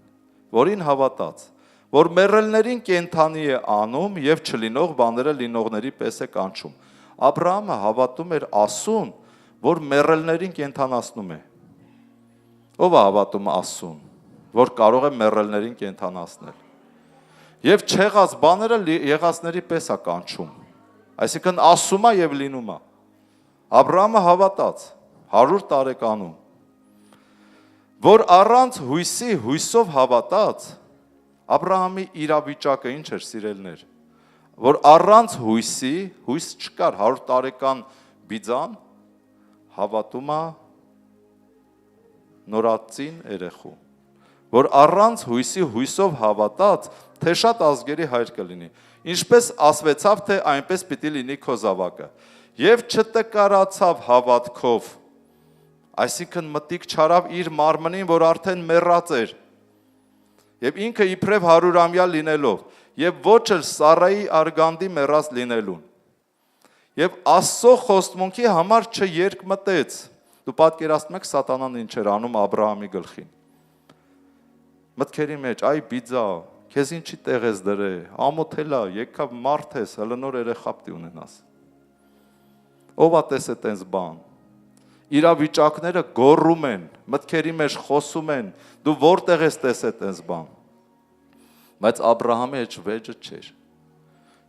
D: որին հավատաց, որ մեռելներին կենդանի է անում եւ չլինող բաները լինողների պես է կանչում։ Աբրահամը հավատում էր Աստծուն, որ մեռելներին կենդանացնում է։ Ո՞վ է հավատում Աստծուն, որ կարող է մեռելներին կենդանացնել։ Եվ չեղած բաները եղածների պես է կանչում։ Այսինքն ասում է եւ լինում է։ Աբրահամը հավատաց 100 տարեկանում, որ առանց հույսի հույսով հավատաց, Աբրահամի իրավիճակը ինչ էր, սիրելներ, որ առանց հույսի, հույս չկար 100 տարեկան բիձան, հավատում է նորածին երեխու, որ առանց հույսի հույսով հավատաց, թե շատ ազգերի հայր կլինի, ինչպես ասվեցավ, թե այնպես պիտի լինի քո զավակը, եւ չտկարացավ հավատքով, այսինքն մտիկ չարավ իր մարմնին, որ արդեն մեռած էր, եւ ինքը իբրև 100-ամյա լինելով, եւ ոչ էլ Սարայի արգանդի մեռած լինելուն, եւ Աստծո խոստմունքի համար չերկմտեց։ Դու պատկերացնում եք սատանան ինչ էր անում Աբրահամի գլխին։ Մտքերի մեջ, այ բիձա, քեզ ինչի տեղ ես դրե, ամոթելա, եկավ մարդ ես, հələ նոր երեխա պիտի ունենաս։ Ո՞վ է տեսե տենց բան։ Իրավիճակները գոռում են, մտքերի մեջ խոսում են, դու որտեղ ես տեսե տենց բան։ Բայց Աբրահամի այդ վեճը չէր։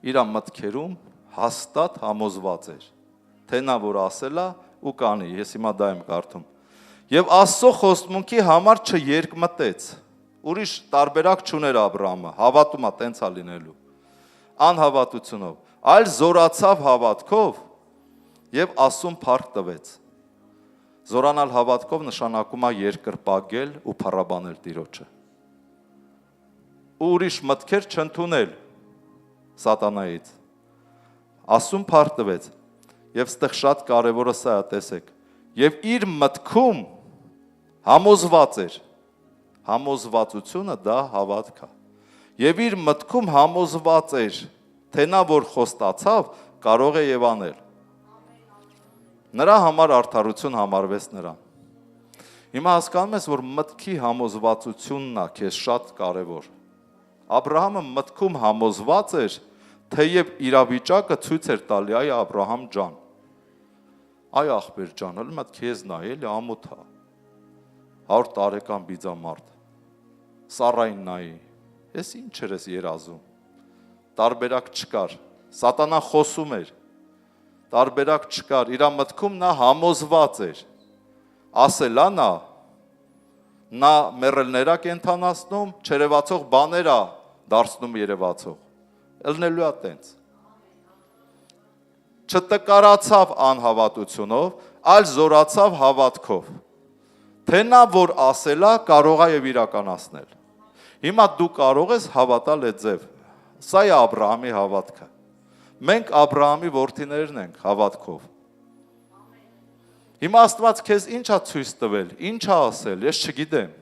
D: Իր մտքերում հաստատ համոզված էր, թե նա որ ասել է ու կանի, ես հիմա դա եմ կարդում։ Եվ Աստծո խոստմունքի համար չերկմտեց։ Ուրիշ տարբերակ չուներ Աբրահամը, հավատում է տենց է լինելու։ Անհավատությունով, այլ զորացավ հավատքով եւ Աստծուն փառք տվեց։ Զորանալ հավատքով նշանակում է երկրպագել ու փառաբանել Տիրոջը։ Ուրիշ մտքեր չընդունել սատանայից։ Աստծուն փառք տվեց։ Եվ ստեղ շատ կարևորը սա է, տեսեք։ Եվ իր մտքում համոզված էր։ Համոզվածությունը դա հավատք է։ Եվ իր մտքում համոզված էր, թե նա որ խոստացավ, կարող է եւ անել։ Նրա համար արդարություն համարվեց նրան։ Հիմա հասկանում ես, որ մտքի համոզվածությունն է քեզ շատ կարևոր։ Աբրահամը մտքում համոզված էր, թեև իրավիճակը ցույց էր տալի, այ Աբրահամ ջան, այ ախպեր ջան, ըլի մտ քեզ նայ, էլի ամոթ է, 100 տարեկան բիձամարդ, Սառային նայի, ես ինչ էր ես երազում, տարբերակ չկար, սատանան խոսում էր, տարբերակ չկար, իրա մտքում նա համոզված էր, ասելա նա մեռելներա կենթանացնում, չերևացող բաներա դարձնում երևացող, ելնելու է տենց, չտկարացավ անհավատությունով, այլ զորացավ հավատքով, թե նա, որ ասելա, կարող է և իրականացնել, հիմա դու կարող ես հավատալ այդ ձև, սա է Աբրահամի հավատքը, մենք Աբրահամի որդիներն ենք հավատքով, հիմա Աստված քեզ ինչ է ցույց տվել, ինչ է ասել, ես չգիտեմ,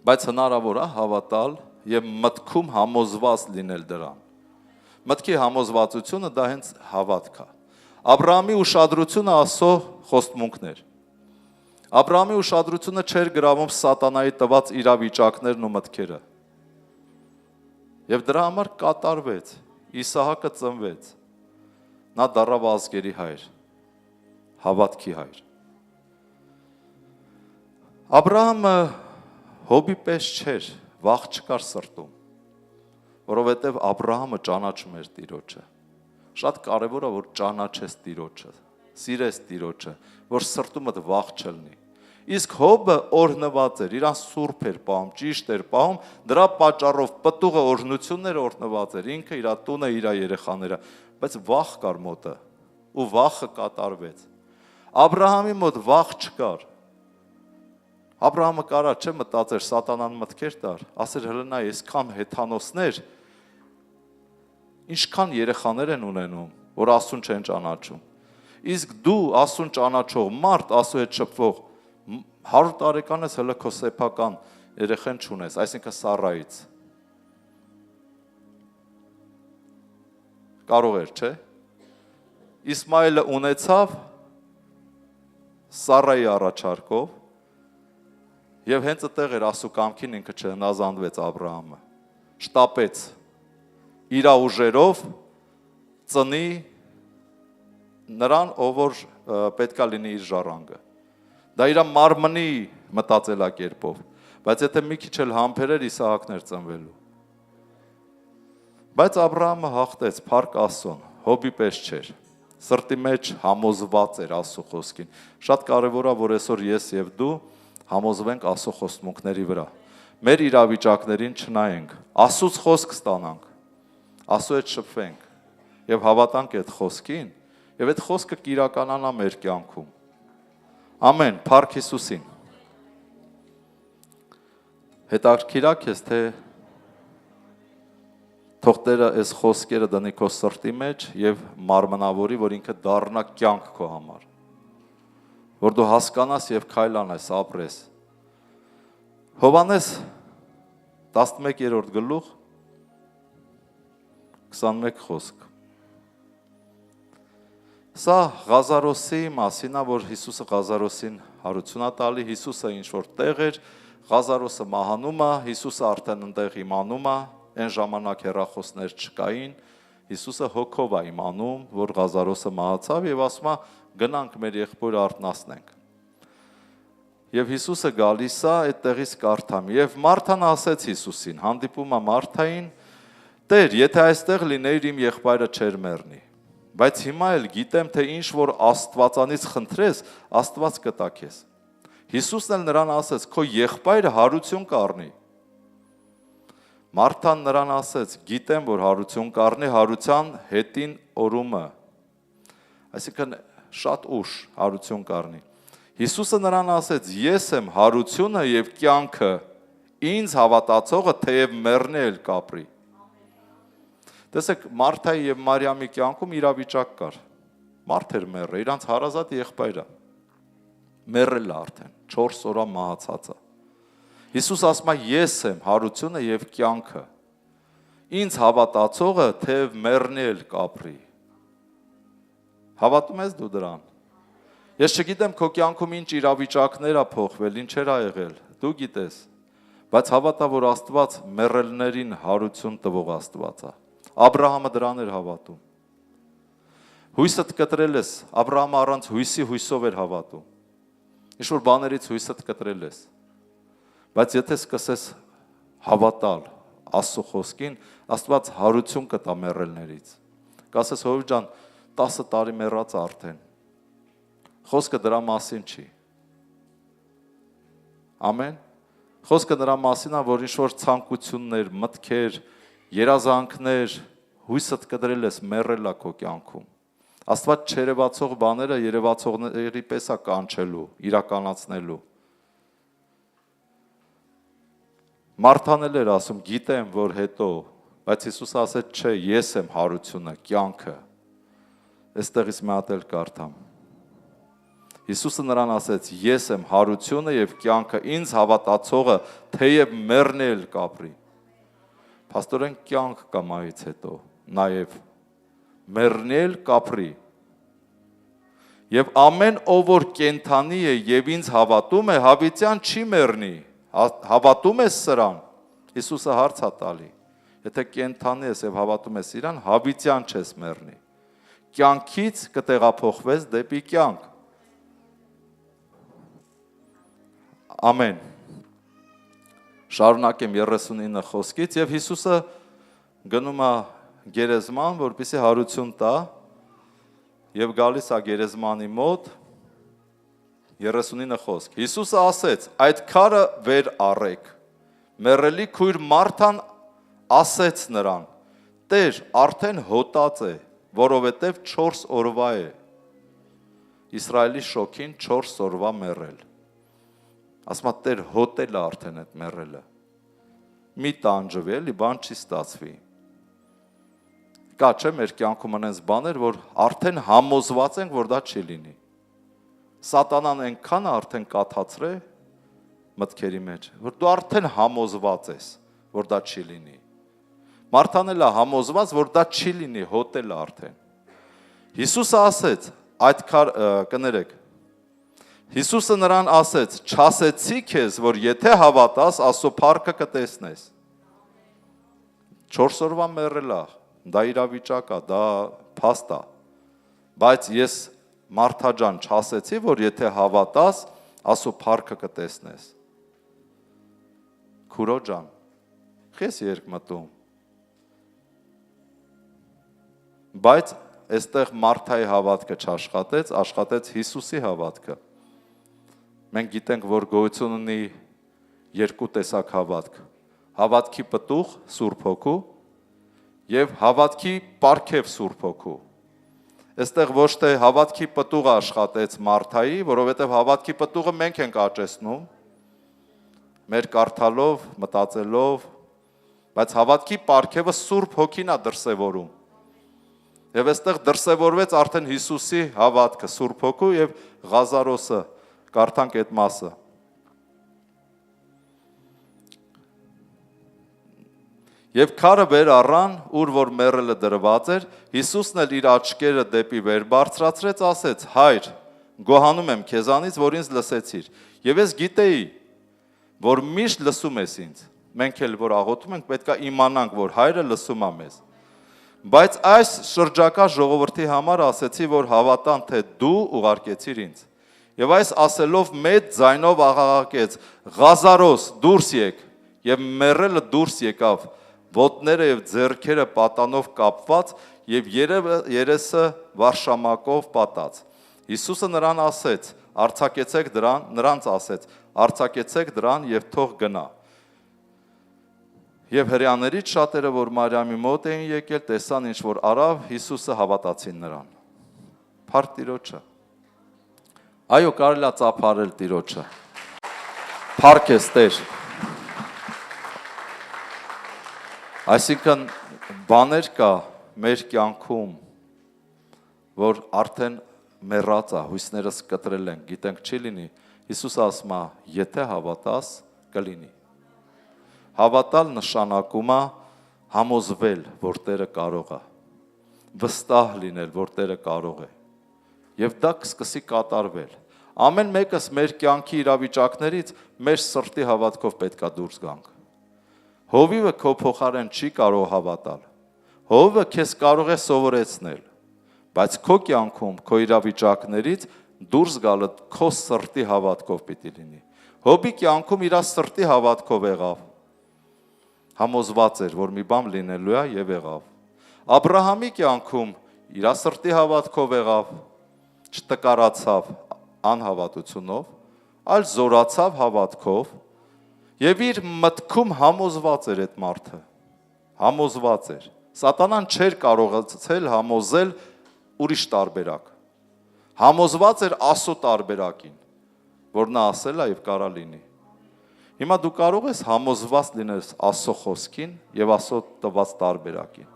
D: բայց հնարավոր է հավատալ և մտքում համոզված լինել դրան, մտքի համոզվածությունը դա հենց հավատք է, Աբրահամի ուշադրությունը Աստծո խոստմունքն էր, Աբրահամի ուշադրությունը չէր գրավում սատանայի տված իրավիճակներն ու մտքերը, և դրա համար կատարվեց, Իսահակը ծնվեց, նա դառավ ազգերի հայր, հավատքի հայր։ Աբրահամը հոբի պես չէր, վախ չկար սրտում, որովհետև Աբրահամը ճանաչում էր Տիրոջը։ Շատ կարևոր է, որ ճանաչես Տիրոջը, սիրես Տիրոջը, որ սրտումդ վախ չլինի։ Իսկ Հոբը օրհնված էր, իրան սուրբ էր պահում, ճիշտ էր պահում, դրա պատճառով պտուղը օրհնություններ օրհնված էր, ինքը իր տունը, իր երեխաները, բայց վախ կար մոտը, ու վախը կատարվեց։ Աբրահամի մոտ վախ չկար։ Աբրահամը կարա չէ մտածեր սատանան մտքեր տար, ասեր հլնա այսքան հեթանոսներ, ինչքան երեխաներ են ունենում, որ Աստծուն չեն ճանաչում։ Իսկ դու Աստծուն ճանաչող մարդ, Աստծո հետ շփվող 100 տարեկան ես հələ քո սեփական երեխան չունես, այսինքն Սառայից։ Կարող էր, չէ՞։ Իսմայելը ունեցավ Սառայի առաջարկով եւ հենց այդտեղ էր Աստծո կամքին ինքը չհնազանդվեց Աբրահամը։ Շտապեց իր ուժերով ծնի նրան, ով որ պետքա լինի իր ժառանգը։ Դա իր մարմնի մտածելակերպով, բայց եթե մի քիչ էլ համբերեր Իսահակն էր ծնվելու։ Բայց Աբրահամը հաղթեց, փառք Աստծուն, Հոբի պես չէր։ Սրտի մեջ համոզված էր Աստծո խոսքին։ Շատ կարևոր է, որ այսօր ես եւ դու համոզվենք Աստծո խոստմունքների վրա։ Մեր իրավիճակներին չնայենք, Աստծուց խոսք ստանանք, Աստծո հետ շփվենք եւ հավատանք այդ խոսքին, եւ այդ խոսքը կիրականանա մեր կյանքում։ Ամեն, փառք Հիսուսին։ Հետաքրքիր է քեզ, թե թող Տերը այս խոսքերը դնի քո սրտի մեջ եւ մարմնավորի, որ ինքը դառնա կյանք քո համար։ Որ դու հասկանաս եւ քայլանես, ապրես։ Հովհաննես 11-րդ գլուխ 21 խոսք։ Սա Ղազարոսի մասին է, որ Հիսուսը Ղազարոսին հարություն է տալի, Հիսուսը ինչ-որ տեղ էր, Ղազարոսը մահանում է, Հիսուսը արդեն ընդեղ իմանում է, այն ժամանակ հեռախոսներ չկային, Հիսուսը հոգով է իմանում, որ Ղազարոսը մահացավ եւ ասում է գնանք մեր եղբորը արթնացնենք։ Եվ Հիսուսը գալիս է այդտեղից կարդամ, եւ Մարթան ասեց Հիսուսին, հանդիպում է Մարթային, Տեր, եթե այստեղ լինեիր իմ եղբայրը չէր մեռնի։ Բայց հիմա էլ գիտեմ, թե ինչ որ Աստվածանից խնդրես, Աստված կտա քեզ։ Հիսուսն էլ նրան ասեց, քո եղբայրը հարություն կառնի։ Մարթան նրան ասեց, գիտեմ, որ հարություն կառնի, հարության հետին օրումը։ Այսինքն շատ ուշ հարություն կառնի։ Հիսուսը նրան ասեց, ես եմ հարությունը եւ կյանքը, ինձ հավատացողը թեև մեռնի էլ կապրի։ Տեսեք, Մարթայի եւ Մարիամի կյանքում իրավիճակ կար։ Մարդ էր մեռը, իրանց հարազատ եղբայրը։ Մեռել է արդեն, 4 օր մահացած է։ Հիսուս ասում է, ես եմ հարությունը եւ կյանքը։ Ինձ հավատացողը թեև մեռնի էլ կապրի։ Հավատում ես դու դրան։ Ես չգիտեմ քո կյանքում ինչ իրավիճակներ ա փոխվել, ինչեր ա եղել, դու գիտես, բայց հավատա, որ Աստված մեռելներին հարություն տվող Աստված է։ Աբրահամը դրան էր հավատում։ Հույսդ կտրել ես, Աբրահամը առանց հույսի հույսով էր հավատում։ Ինչ-որ բաներից հույսդ կտրել ես։ Բայց եթե սկսես հավատալ Աստծո խոսքին, Աստված հարություն կտա մեռելներից։ Կասես Հովիվ ջան, 10 տարի մեռած արդեն։ Խոսքը դրա մասին չի։ Ամեն։ Խոսքը դրա մասին է, որ ինչ-որ ցանկություններ, մտքեր, երազանքներ, հույսդ կդրել ես մեռելա քո կյանքում։ Աստված չերևացող բաները երևացողների պես է կանչելու, իրականացնելու։ Մարթան էլ էր ասում, գիտեմ, որ հետո, բայց Հիսուսը ասեց, չէ, ես եմ հարությունը, կյանքը։ Այստեղից մի հատ էլ կարդամ։ Հիսուսը նրան ասեց, ես եմ հարությունը և կյանքը, ինձ հավատացողը, թեև մեռնել կապրի։ Փաստորեն կյանք կա մահից հետո, նաև մեռնել կապրի։ Եվ ամեն ով որ կենդանի է և ինձ հավատում է, հավիտյան չի մեռնի։ Հավատում ես սրան։ Հիսուսը հարց է տալի։ Եթե կենդանի ես և հավատում ես իրան, հավիտյան չես մեռնի։ Կյանքից կտեղափոխվես դեպի կյանք։ Ամեն։ Շարունակեմ 39 խոսքից և Հիսուսը գնում է գերեզման, որպեսզի հարություն տա և գալիս է գերեզմանի մոտ 39 խոսք։ Հիսուսը ասեց, այդ քարը վեր առեք։ Մեռելի քույր Մարթան ասեց նրան, Տեր, արդեն հոտած է, որովհետև 4 օրվա է։ Իսրայելի շոքին 4 օրվա մեռել։ Ասում է, Տեր, հոտել է արդեն այդ մեռելը։ Մի տանջվի, էլի, բան չի ստացվի։ Կա չէ մեր կյանքում անենց բաներ, որ արդեն համոզված ենք, որ դա չի լինի։ Սատանան այնքան արդեն կաթացրե մտքերի մեջ, որ դու արդեն համոզված ես, որ դա չի լինի։ Մարթան էլ է համոզված, որ դա չի լինի, հոտել է արդեն։ Հիսուսը ասեց, այդ կներեք, Հիսուսը նրան ասեց, չասեցի քեզ, որ եթե հավատաս, Աստծո փառքը կտեսնես։ 4 օրվա մեռել է, դա իրավիճակ է, դա փաստ է։ Բայց ես Մարթա ջան չասեցի, որ եթե հավատաս, Աստծո փառքը կտեսնես։ Քուրո ջան, քեզ երկմտում։ Բայց այստեղ Մարթայի հավատքը չաշխատեց, աշխատեց Հիսուսի հավատքը։ Մենք գիտենք, որ գոյություն ունի երկու տեսակ հավատք։ Հավատքի պտուղ Սուրբ Հոգու և հավատքի պարգև Սուրբ Հոգու։ Այստեղ ոչ թե հավատքի պտուղը աշխատեց Մարթայի, որովհետև հավատքի պտուղը մենք ենք աճեցնում, մեր կարդալով, մտածելով, բայց հավատքի պարգևը Սուրբ Հոգին է դրսևորում։ Եվ այստեղ դրսևորվեց արդեն Հիսուսի հավատքը Սուրբ Հոգու և Ղազարոսը, կարդանք այդ մասը։ Եվ քարը վեր առան, ուր որ մեռելը դրված էր, Հիսուսն էլ իր աչքերը դեպի վեր բարձրացրեց, ասեց, Հայր, գոհանում եմ քեզանից, որ ինձ լսեցիր։ Եվ ես գիտեի, որ միշտ լսում ես ինձ։ Մենք էլ որ աղոթում ենք, պետք է իմանանք, որ Հայրը լսում է մեզ։ Բայց այս շրջակա ժողովրդի համար ասեցի, որ հավատան, թե դու ուղարկեցիր ինձ։ Եվ այս ասելով մեծ ձայնով աղաղակեց. Ղազարոս, դուրս եկ, եւ մեռելը դուրս եկավ, ոտները եւ ձեռքերը պատանով կապված եւ երեսը վարշամակով պատած։ Հիսուսը նրան ասեց. Արձակեցեք դրան, նրանց ասեց. Արձակեցեք դրան եւ թող գնա։ Եվ հրեաներից շատերը, որ Մարիամի մոտ էին եկել, տեսան ինչ որ արավ, Հիսուսը հավատացին նրան։ Փառք Տիրոջը։ Այո, կարելի է ծափարել Տիրոջը։ Փառք ես Տեր։ Այսինքն բաներ կա մեր կյանքում, որ արդեն մեռած է, հույսներս կտրել են, գիտենք չի լինի։ Հիսուսը ասում է, եթե հավատաս, կլինի։ Հավատալ նշանակում է համոզվել, որ Տերը կարող է, վստահ լինել, որ Տերը կարող է։ եւ դա կսկսի կատարվել։ Ամեն մեկս մեր կյանքի իրավիճակներից մեր սրտի հավատքով պետքա դուրս գանք։ Հովիվը քո փոխարեն չի կարող հավատալ։ Հովիվը քեզ կարող է սովորեցնել, բայց քո կյանքում քո իրավիճակներից դուրս գալը քո սրտի հավատքով պիտի լինի։ Հոբի կյանքում իր սրտի հավատքով եղավ։ Համոզված էր, որ մի բան լինելու է եւ եղավ։ Աբրահամի կյանքում իր սրտի հավատքով եղավ, չտկարացավ անհավատությունով, այլ զորացավ հավատքով եւ իր մտքում համոզված էր այդ մարդը։ Համոզված էր։ Սատանան չէր կարողացել համոզել ուրիշ տարբերակ։ Համոզված էր Աստծո տարբերակին, որ նա ասել է եւ կարա լինի։ Հիմա դու կարող ես համոզված լինես Աստծո խոսքին եւ Աստծո տված տարբերակին։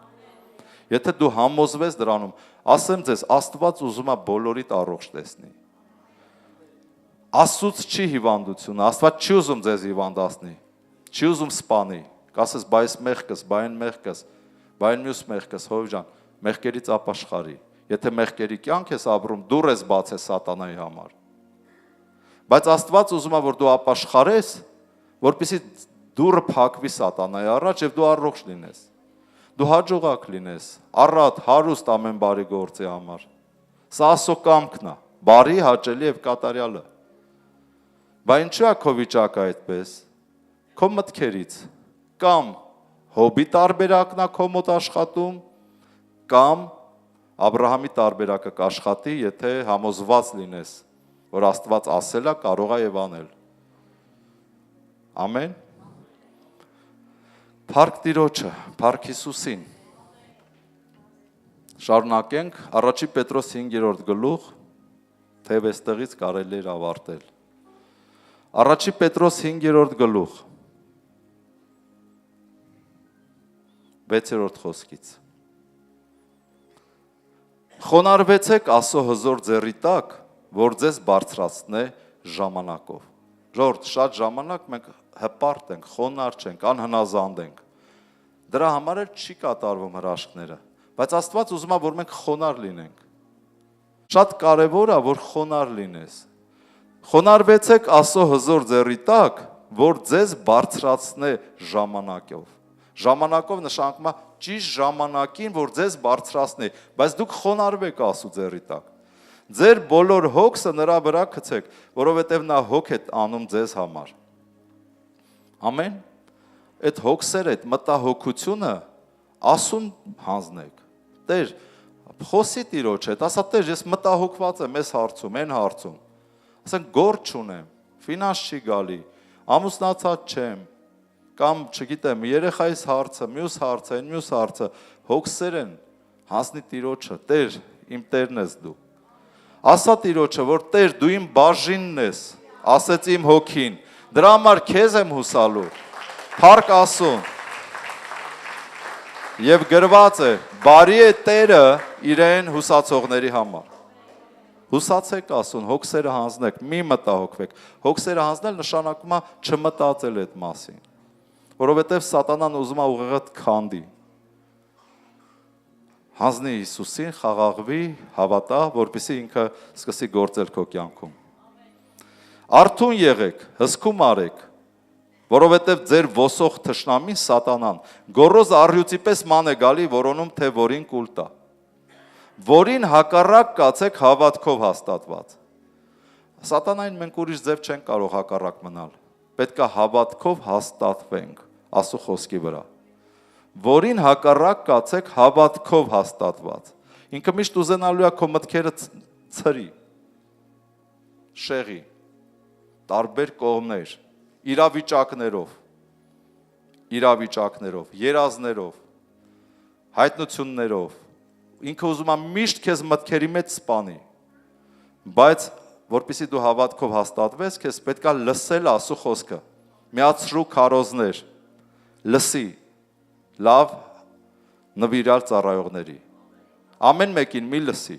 D: Եթե դու համոզվես դրանում, ասեմ ձեզ, Աստված ուզում է բոլորիդ առողջ տեսնի։ Աստծուց չի հիվանդությունը, Աստված չի ուզում ձեզ հիվանդացնի, չի ուզում սպանի։ Կասես, բայց մեղքս, բայն մեղքս, բայն մյուս մեղքս, Հովիվ ջան, մեղքերից ապաշխարի։ Եթե մեղքերի կյանք ես ապրում, դուռ ես բացես սատանայի համար։ Բայց Աստված ուզում է, որ դու ապաշխարես, որպեսզի դուռը փակվի սատանայի առաջ եւ դու առողջ լինես։ Դու հաջողակ լինես, առատ, հարուստ ամեն բարի գործի համար։ Սա Աստծո կամքն է, բարի, հաճելի եւ կատարյալը։ Բայց ինչու է քո վիճակը այդպես։ Քո մտքերից կամ Հոբի տարբերակն է քո մոտ աշխատում, կամ Աբրահամի տարբերակը կաշխատի, եթե համոզված լինես, որ Աստված ասել է, կարող է եւ անել։ Ամեն։ Փառք Տիրոջը, փառք Հիսուսին։ Շարունակենք, առաջի Պետրոս 5-րդ գլուխ, թեև այստեղից կարելի էր ավարտել։ Առաջի Պետրոս 5-րդ գլուխ, 6-րդ խոսքից։ Խոնարհվեցեք Աստծո հզոր ձեռի տակ, որ ձեզ բարձրացնե ժամանակով։ Ժողովուրդ, շատ ժամանակ մենք հպարտ ենք, խոնարհ չենք, անհնազանդ ենք։ Դրա համար էլ չի կատարվում հրաշքները, բայց Աստված ուզում է, որ մենք խոնարհ լինենք։ Շատ կարևոր է, որ խոնարհ լինես։ Խոնարհվեցեք Աստծո հզոր ձեռի տակ, որ ձեզ բարձրացնե ժամանակով։ Ժամանակով նշանակում է ճիշտ ժամանակին, որ ձեզ բարձրացնի, բայց դուք խոնարհվեք Աստծո ձեռի տակ։ Ձեր բոլոր հոգսը նրա վրա գցեք, որովհետև նա հոգ է անում ձեզ համար։ Ամեն։ Այդ հոգսերը, այդ մտահոգությունը Աստծուն հանձնեք։ Տեր, խոսի Տիրոջ հետ, ասա Տեր, ես մտահոգված եմ այս հարցում, այն հարցում։ Ասենք գործ չունեմ, ֆինանս չի գալի, ամուսնացած չեմ, կամ չգիտեմ, երեխայիս հարցը, մյուս հարցը, այն մյուս հարցը, հոգսեր են, հանձնի Տիրոջը, Տեր, իմ Տերն ես դու։ Ասա Տիրոջը, որ Տեր, դու իմ բաժինն ես, ասեց իմ հոգին, դրա համար քեզ եմ հուսալու, փառք Աստծուն։ Եվ գրված է, բարի է Տերը իրեն հուսացողների համար։ Հուսացեք Աստծուն, հոգսերը հանձնեք, մի մտահոգվեք։ Հոգսերը հանձնել նշանակում է չմտածել այդ մասին, որովհետև սատանան ուզում է ուղեղդ քանդի։ Հանձնի Հիսուսին, խաղաղվի, հավատա, որպեսզի ինքը սկսի գործել քո կյանքում։ Արթուն եղեք, հսկում արեք, որովհետև ձեր ոսող թշնամին սատանան գոռոզ առյուծի պես ման է գալի, որոնում թե որին կուլ տա։ Որին հակառակ կացեք հավատքով հաստատված։ Սատանային մենք ուրիշ ձև չենք կարող հակառակ մնալ։ Պետք է հավատքով հաստատվենք Աստծո խոսքի վրա։ Որին հակառակ կացեք հավատքով հաստատված։ Ինքը միշտ ուզենալու է քո մտքերը ցրի, շեղի, տարբեր կողմներ, իրավիճակներով, երազներով, հայտնություններով։ Ինքը ուզում է միշտ քեզ մտքերի մեջ սպանի, բայց որպեսզի դու հավատքով հաստատվես, քեզ պետք է լսել Աստծո խոսքը, միացրու քարոզներ, լսի, լավ նվիրալ ծառայողների, ամեն մեկին մի լսի,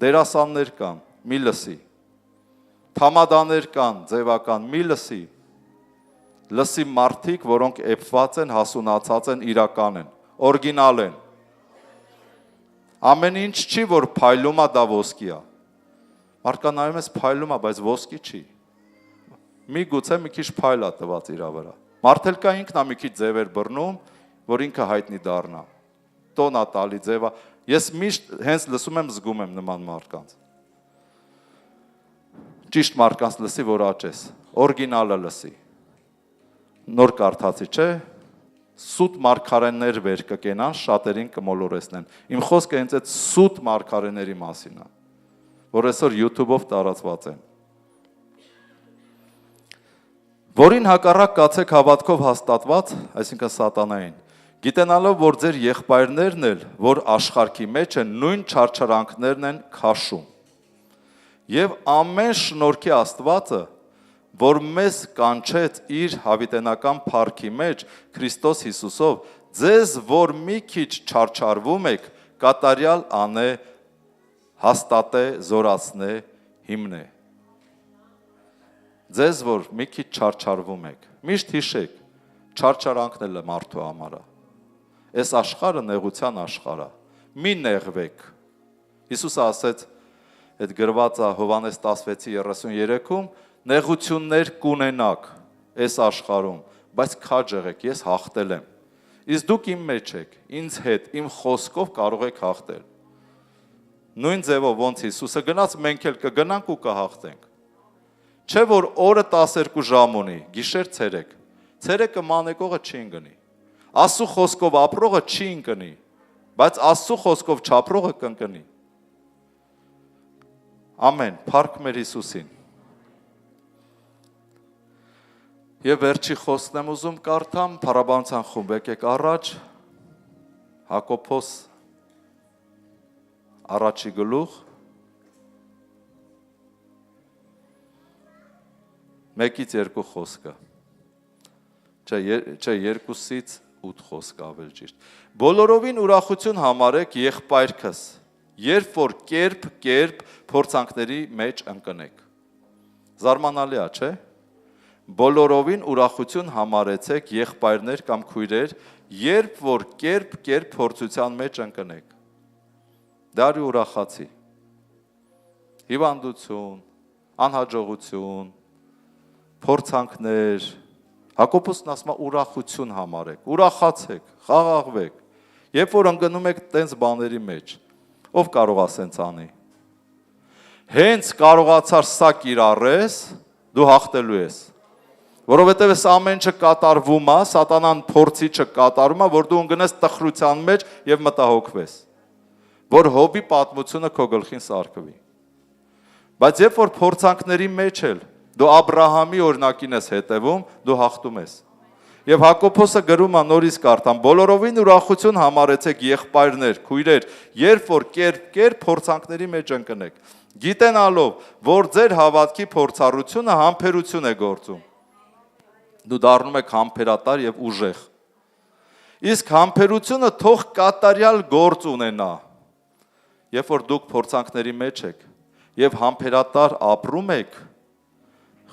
D: դերասաններ կան, մի լսի, թամադաներ կան, ձևական, մի լսի, լսի մարդիկ, որոնք էփված են, հասունացած են, իրական են, օրիգինալ են, Ամեն ինչ չի, որ փայլում է, դա ոսկի է։ Մարդկա նայում ես փայլում է, բայց ոսկի չի։ Մի գուցե մի քիչ փայլ է տված իր վրա։ Մարդել կա ինքն է մի քիչ ձևեր բռնում, որ ինքը հայտնի դառնա։ Տոնա տալի ձևա։ Ես միշտ հենց լսում եմ, զգում եմ նման մարդկանց։ Ճիշտ մարդկանց լսի, որ աճես, օրիգինալը լսի։ Նոր կարդացի, չէ՞։ Սուտ մարգարեներ վեր կկենան, շատերին կմոլորեսնեն։ Իմ խոսքը հենց այդ սուտ մարգարեների մասին է, որ այսօր YouTube-ով տարածված են։ Որին հակառակ կացեք հավատքով հաստատված, այսինքն սատանային, գիտենալով, որ ձեր եղբայրներն էլ, որ աշխարհի մեջ են, նույն չարչարանքներն են քաշում։ Եվ ամեն շնորհքի Աստվածը, որ մեզ կանչեց իր հավիտենական փառքի մեջ Քրիստոս Հիսուսով, ձեզ որ մի քիչ չարչարվում եք, կատարյալ անե, հաստատե, զորացնե, հիմնե։ Ձեզ որ մի քիչ չարչարվում եք, միշտ հիշեք, չարչարանքն էլ մարդու համար է։ Այս աշխարհը նեղության աշխարհ է։ Մի նեղվեք։ Հիսուսը ասեց, այդ գրված է Հովհաննես 16:33-ում, նեղություններ կունենաք այս աշխարհում, բայց քաջ եղեք, ես հաղթել եմ։ Իսկ դուք իմ մեջ եք, ինձ հետ, իմ խոսքով կարող եք հաղթել։ Նույն ձևով ոնց Հիսուսը գնաց, մենք էլ կգնանք ու կհաղթենք։ Չէ որ օրը 12 ժամ ունի, գիշեր ցերեկ։ Ցերեկը մանեկողը չի ընկնի։ Աստծո խոսքով ապրողը չի ընկնի, բայց Աստծո խոսքով չապրողը կընկնի։ Ամեն, փառք մեր Հիսուսին։ Եվ վերջի խոսքն եմ ուզում կարդամ, Փառաբանության խումբ եկեք առաջ, Հակոբոս առաջի գլուխ, 1-2 խոսքը, չէ 2-ից 8 խոսք ավել ճիշտ։ Բոլորովին ուրախություն համարեք եղբայրքս, երբ որ կերպ փորձանքների մեջ ընկնեք։ Զարմանալի է, չէ՞։ Բոլորովին ուրախություն համարեցեք եղբայրներ կամ քույրեր, երբ որ կերպ փորձության մեջ ընկնեք։ Դարի ուրախացի։ Հիվանդություն, անհաջողություն, փորձանքներ։ Հակոբոսն ասում է ուրախություն համարեք, ուրախացեք, խաղաղվեք։ Երբ որ ընկնում եք տենց բաների մեջ, ով կարող է սենց անի։ Հենց կարողացար սա կիրառես, դու հաղթելու ես։ Որովհետև այս ամեն ինչը կատարվում է, սատանան փորձիչը կատարում է, որ դու ընկնես տխրության մեջ եւ մտահոգվես, որ Հոբի պատմությունը քո գլխին սարքվի։ Բայց երբ որ փորձանքների մեջ էլ դու Աբրահամի օրինակին ես հետևում, դու հաղթում ես։ Եվ Հակոբոսը գրում է նորից կարդամ, բոլորովին ուրախություն համարեցեք եղբայրներ, քույրեր, երբ որ կերպ փորձանքների մեջ ընկնեք, գիտենալով, որ ձեր հավատքի փորձառությունը համբերություն է գործում։ Դու դառնում եք համբերատար եւ ուժեղ։ Իսկ համբերությունը թող կատարյալ գործ ունենա։ Երբ որ դուք փորձանքների մեջ եք եւ համբերատար ապրում եք,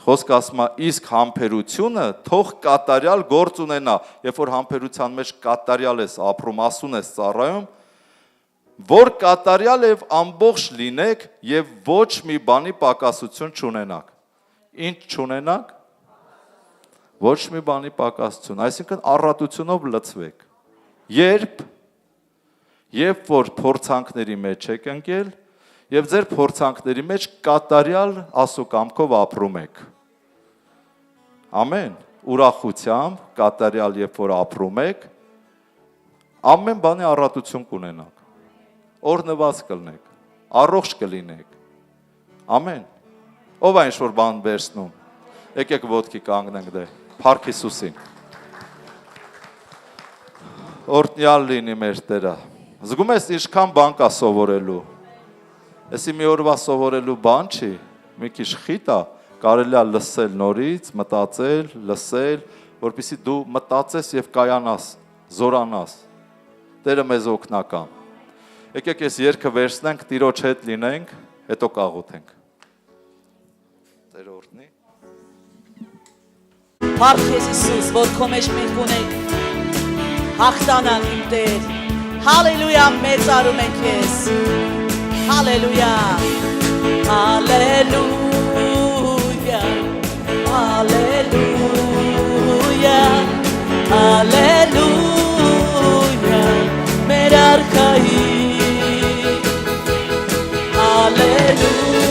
D: խոսքը ասում է, իսկ համբերությունը թող կատարյալ գործ ունենա, երբ որ համբերության մեջ կատարյալ ես ապրում, ասուն ես ծառայում, որ կատարյալ եւ ամբողջ լինեք եւ ոչ մի բանի պակասություն չունենաք։ Ինչ չունենաք։ Ոչ մի բանի պակասություն, այսինքն առատությունով լցվեք։ Երբ որ փորձանքների մեջ եք ընկել եւ ձեր փորձանքների մեջ կատարյալ ասուկամքով ապրում եք։ Ամեն, ուրախությամբ, կատարյալ երբ որ ապրում եք, ամեն բանի առատություն կունենաք։ Օրհնված կլինեք, առողջ կլինեք։ Ամեն։ Ով այն ինչ-որ բան վերցնում։ Եկեք ոտքի կանգնենք դե, փառք Հիսուսին։ Օրհնյալ լինի մեր Տերը։ Զգում ես ինչքան բան կա սովորելու։ Էսի մի օրվա սովորելու բան չի, մի քիչ խիտ է, կարելի է լսել նորից, մտածել, լսել, որպեսզի դու մտածես եւ կայանաս, զորանաս։ Տերը մեզ օգնական։ Եկեք այս երգը վերցնենք, Տիրոջ հետ լինենք, հետո կաղոթենք։ Տերը օրհնի։
A: Փառք Հիսուս, որ քո մեջ մենք ունենք հաղթանակ իմ Տեր, Հալելույա, մեծարում ենք քեզ։ Հալելույա։ Հալելույա։ Հալելույա։ Հալելույա։ Մեր արքայի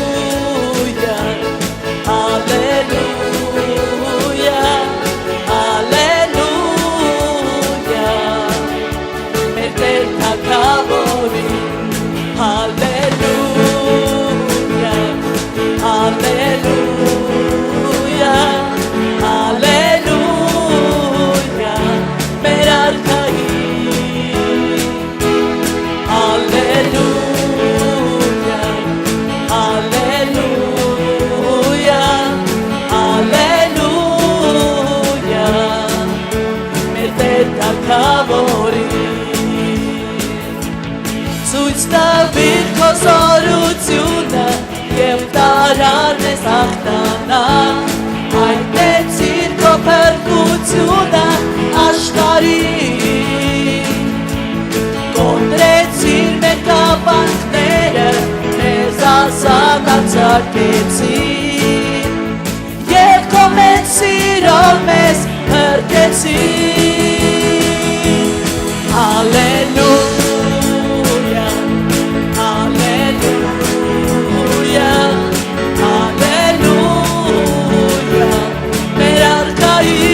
A: Hallelujah, hallelujah, hallelujah. Մեր թագավորի Hallelujah, hallelujah, hallelujah. Մեր արքայի Hallelujah. Hallelujah, hallelujah, մեր Տեր թագավորի ցույց տվիր քո զորությունը եւ տարար մեզ հաղթանակ հայտնեցիր քո փրկությունը աշխարհին կոտրեցիր մեր կապանքները մեզ ազատ արձակեցիր և քո մեծ սիրով մեզ փրկեցիր Հալելույա Հալելույա Հալելույա մեր արքայի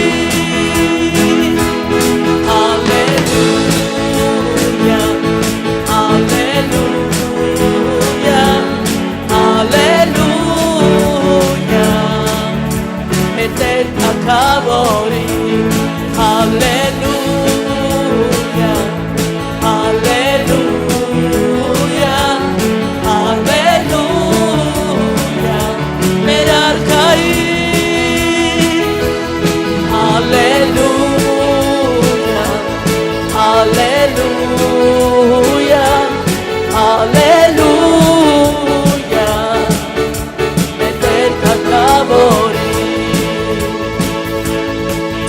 A: Hallelujah, hallelujah, hallelujah. Մեր Տեր թագավորի Hallelujah, hallelujah, hallelujah. Մեր արքայի Hallelujah. Hallelujah, hallelujah, մեր Տեր թագավորի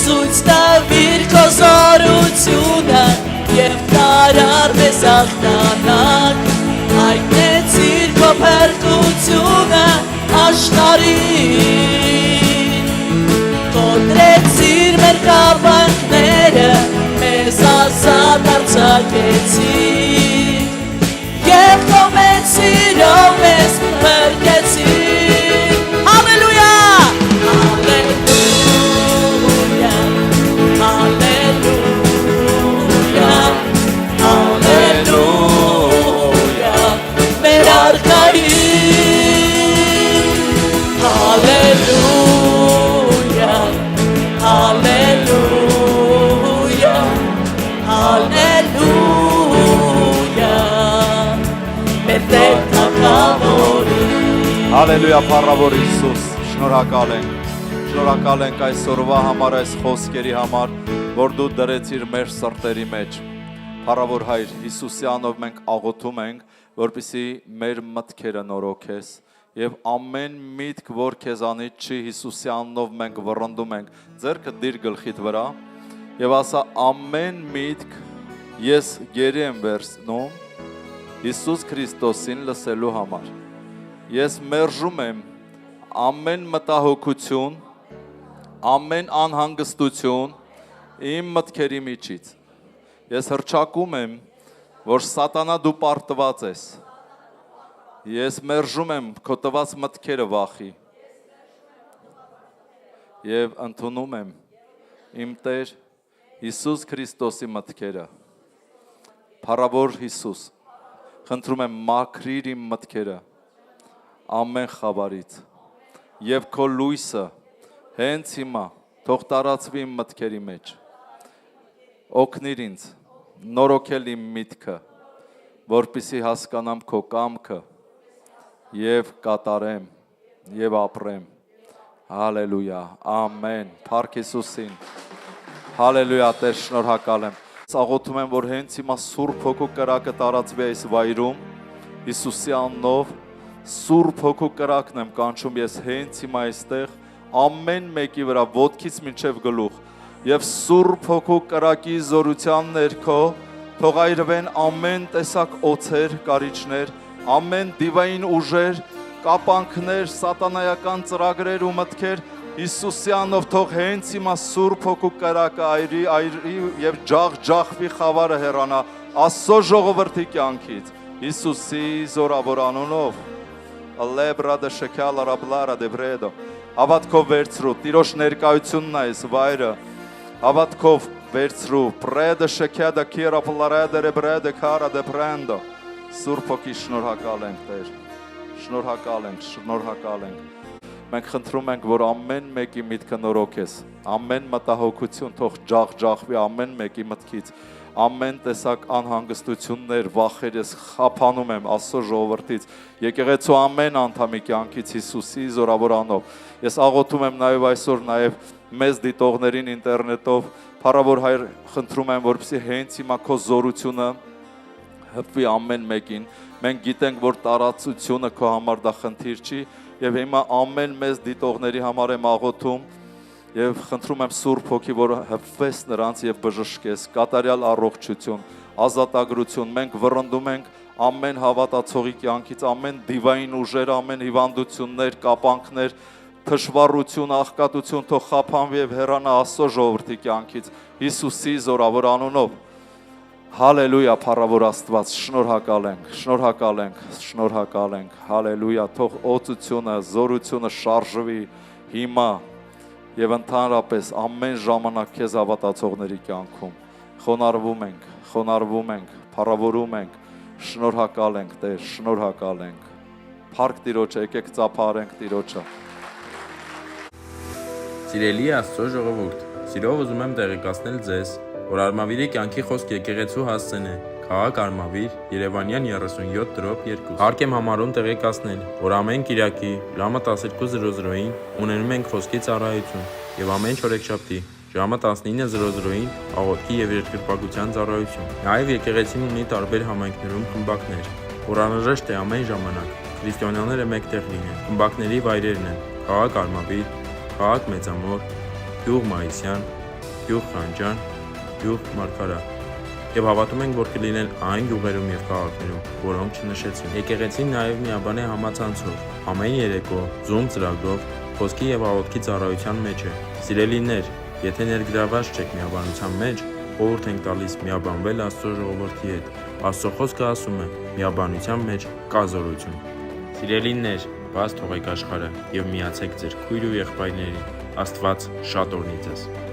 A: ցույց տվիր քո զորությունը և տարար մեզ հաղթանակ հայտնեցիր քո փրկությունը աշխարհին կոտրեցիր մեր կապանքները մեզ ազատ արձակեցիր և քո մեծ սիրով մեզ փրկեցիր Հալելույա Հալելույա Հալելույա Հալելույա մեր արքայի Hallelujah, hallelujah, hallelujah. Մեր Տեր թագավորի
D: Հալելույա, փառավոր Հիսուս, շնորհակալ ենք այսօրվա համար, այս խոսքերի համար, որ դու դրեցիր մեր սրտերի մեջ։ Փառավոր Հայր, Հիսուսի անով մենք աղոթում ենք, որպեսզի մեր մտքերը նորոգես եւ ամեն միտք, որ քեզանից չի, Հիսուսի անով մենք վռնդում ենք, ձեռքը դիր գլխիդ վրա եւ ասա ամեն միտք ես գերի եմ վերցնում Հիսուս Քրիստոսին լսելու համար։ Ես մերժում եմ ամեն մտահոգություն, ամեն անհանգստություն իմ մտքերի միջից։ Ես հռչակում եմ, որ սատանա դու պարտված ես։ Ես մերժում եմ քո տված մտքերը վախի եւ ընդունում եմ իմ Տեր Հիսուս Քրիստոսի մտքերը։ Փառավոր Հիսուս, խնդրում եմ մաքրիր իմ մտքերը ամեն խավարից եւ քո լույսը հենց հիմա թող տարածվի իմ մտքերի մեջ։ Օգնիր ինձ նորոգել իմ միտքը, որպեսզի հասկանամ քո կամքը եւ կատարեմ եւ ապրեմ։ Հալելույա, ամեն, փառք Հիսուսին։ Հալելույա, Տեր, շնորհակալ եմ։ Աղոթում եմ, որ հենց հիմա Սուրբ Հոգու կրակը տարածվի այս վայրում, Հիսուսի անունով, Սուրբ Հոգու կրակն եմ կանչում ես հենց հիմա այստեղ, ամեն մեկի վրա, ոտքից մինչև գլուխ, եւ Սուրբ Հոգու կրակի զորության ներքո թող այրվեն ամեն տեսակ օձեր, կարիճներ, ամեն դիվային ուժեր, կապանքներ, սատանայական ծրագրեր ու մտքեր Հիսուսի անով թող հենց հիմա Սուրբ Հոգու կրակը այրի եւ ջախ-ջախվի խավարը հեռանա Աստծո ժողովրդի կյանքից Հիսուսի զորավոր անունով Ալեբրադը շքալ արաբլարա դեբրեդո Հավատքով վերցրու Տիրոջ ներկայությունն այս վայրը Հավատքով վերցրու Պրեդը շքադա քիրապլարադը ռեբրեդը քարա դեբրենդո Սուրբ Հոգի շնորհակալ ենք Տեր Շնորհակալ ենք Մենք խնդրում ենք, որ ամեն մեկի միտքը նորոգես, ամեն մտահոգություն թող ջախ-ջախվի ամեն մեկի մտքից, ամեն տեսակ անհանգստություններ, վախեր ես խափանում եմ Աստծո ժողովրդից, եկեղեցու ամեն անդամի կյանքից Հիսուսի զորավոր անով։ Ես աղոթում եմ նաև այսօր նաև մեզ դիտողներին ինտերնետով, փառավոր Հայր, խնդրում եմ, որպեսզի հենց հիմա քո զորությունը հպվի ամեն մեկին։ Մենք գիտենք, որ տարածությունը քո համար դա խնդիր չի, եւ հիմա ամեն մեզ դիտողների համար եմ աղոթում եւ խնդրում եմ Սուրբ Հոգի, որ հպվես նրանց եւ բժշկես, կատարյալ առողջություն, ազատագրություն։ Մենք վռնդում ենք ամեն հավատացողի կյանքից, ամեն դիվային ուժեր, ամեն հիվանդություններ, կապանքներ, թշվառություն, աղքատություն թող խափանվի եւ հեռանա Աստծո ժողովրդի կյանքից Հիսուսի զորավոր անունով։ Հալելույա, փառավոր Աստված, շնորհակալ ենք, հալելույա, թող օծությունը, զորությունը շարժվի հիմա եւ ընդհանրապես ամեն ժամանակ քեզ հավատացողների կյանքում։ Խոնարհվում ենք, փառավորում ենք, շնորհակալ ենք, Տեր, շնորհակալ ենք։ Փառք Տիրոջը, եկեք ծափարենք Տիրոջը։
E: Սիրելի Աստծո ժողովուրդ, սիրով ուզում եմ տեղեկացնել ձեզ, որ Արմավիրի կյանքի խոսք եկեղեցու հասցեն է, քաղաք Արմավիր, Երևանյան 37/2։ Հարկ եմ համարում տեղեկացնել, որ ամեն կիրակի ժամը 12:00-ին ունենում ենք խոսքի ծառայություն եւ ամեն չորեքշաբթի ժամը 19:00-ին աղոթքի եւ երկրպագության ծառայություն։ Նաեւ եկեղեցին ունի տարբեր համայնքներում խմբակներ, որ անհրաժեշտ է ամեն ժամանակ քրիստոնյաները մեկտեղ լինեն։ Խմբակների վայրերն են քաղաք Արմավիր, քաղաք Մեծամոր, գյուղ Մայիսյան, գյուղ Խանջան, գյուղ Մարգարա եւ հավատում ենք, որ կլինեն այն գյուղերում եւ քաղաքներում, որոնք չնշեցին։ Եկեղեցին նաեւ միաբան է համացանցով ամեն երեկո Zoom ծրագրով խոսքի եւ աղոթքի ծառայության մեջ է։ Սիրելիներ, եթե ներգրաված չեք միաբանության մեջ, խորհուրդ ենք տալիս միաբանվել Աստծո ժողովրդի հետ։ Աստծո խոսքը ասում է. միաբանության մեջ կա զորություն։ Սիրելիներ, բաց թողեք աշխարհը եւ միացեք ձեր քույր ու եղբայրներին։ Աստված շատ օրհնի ձեզ։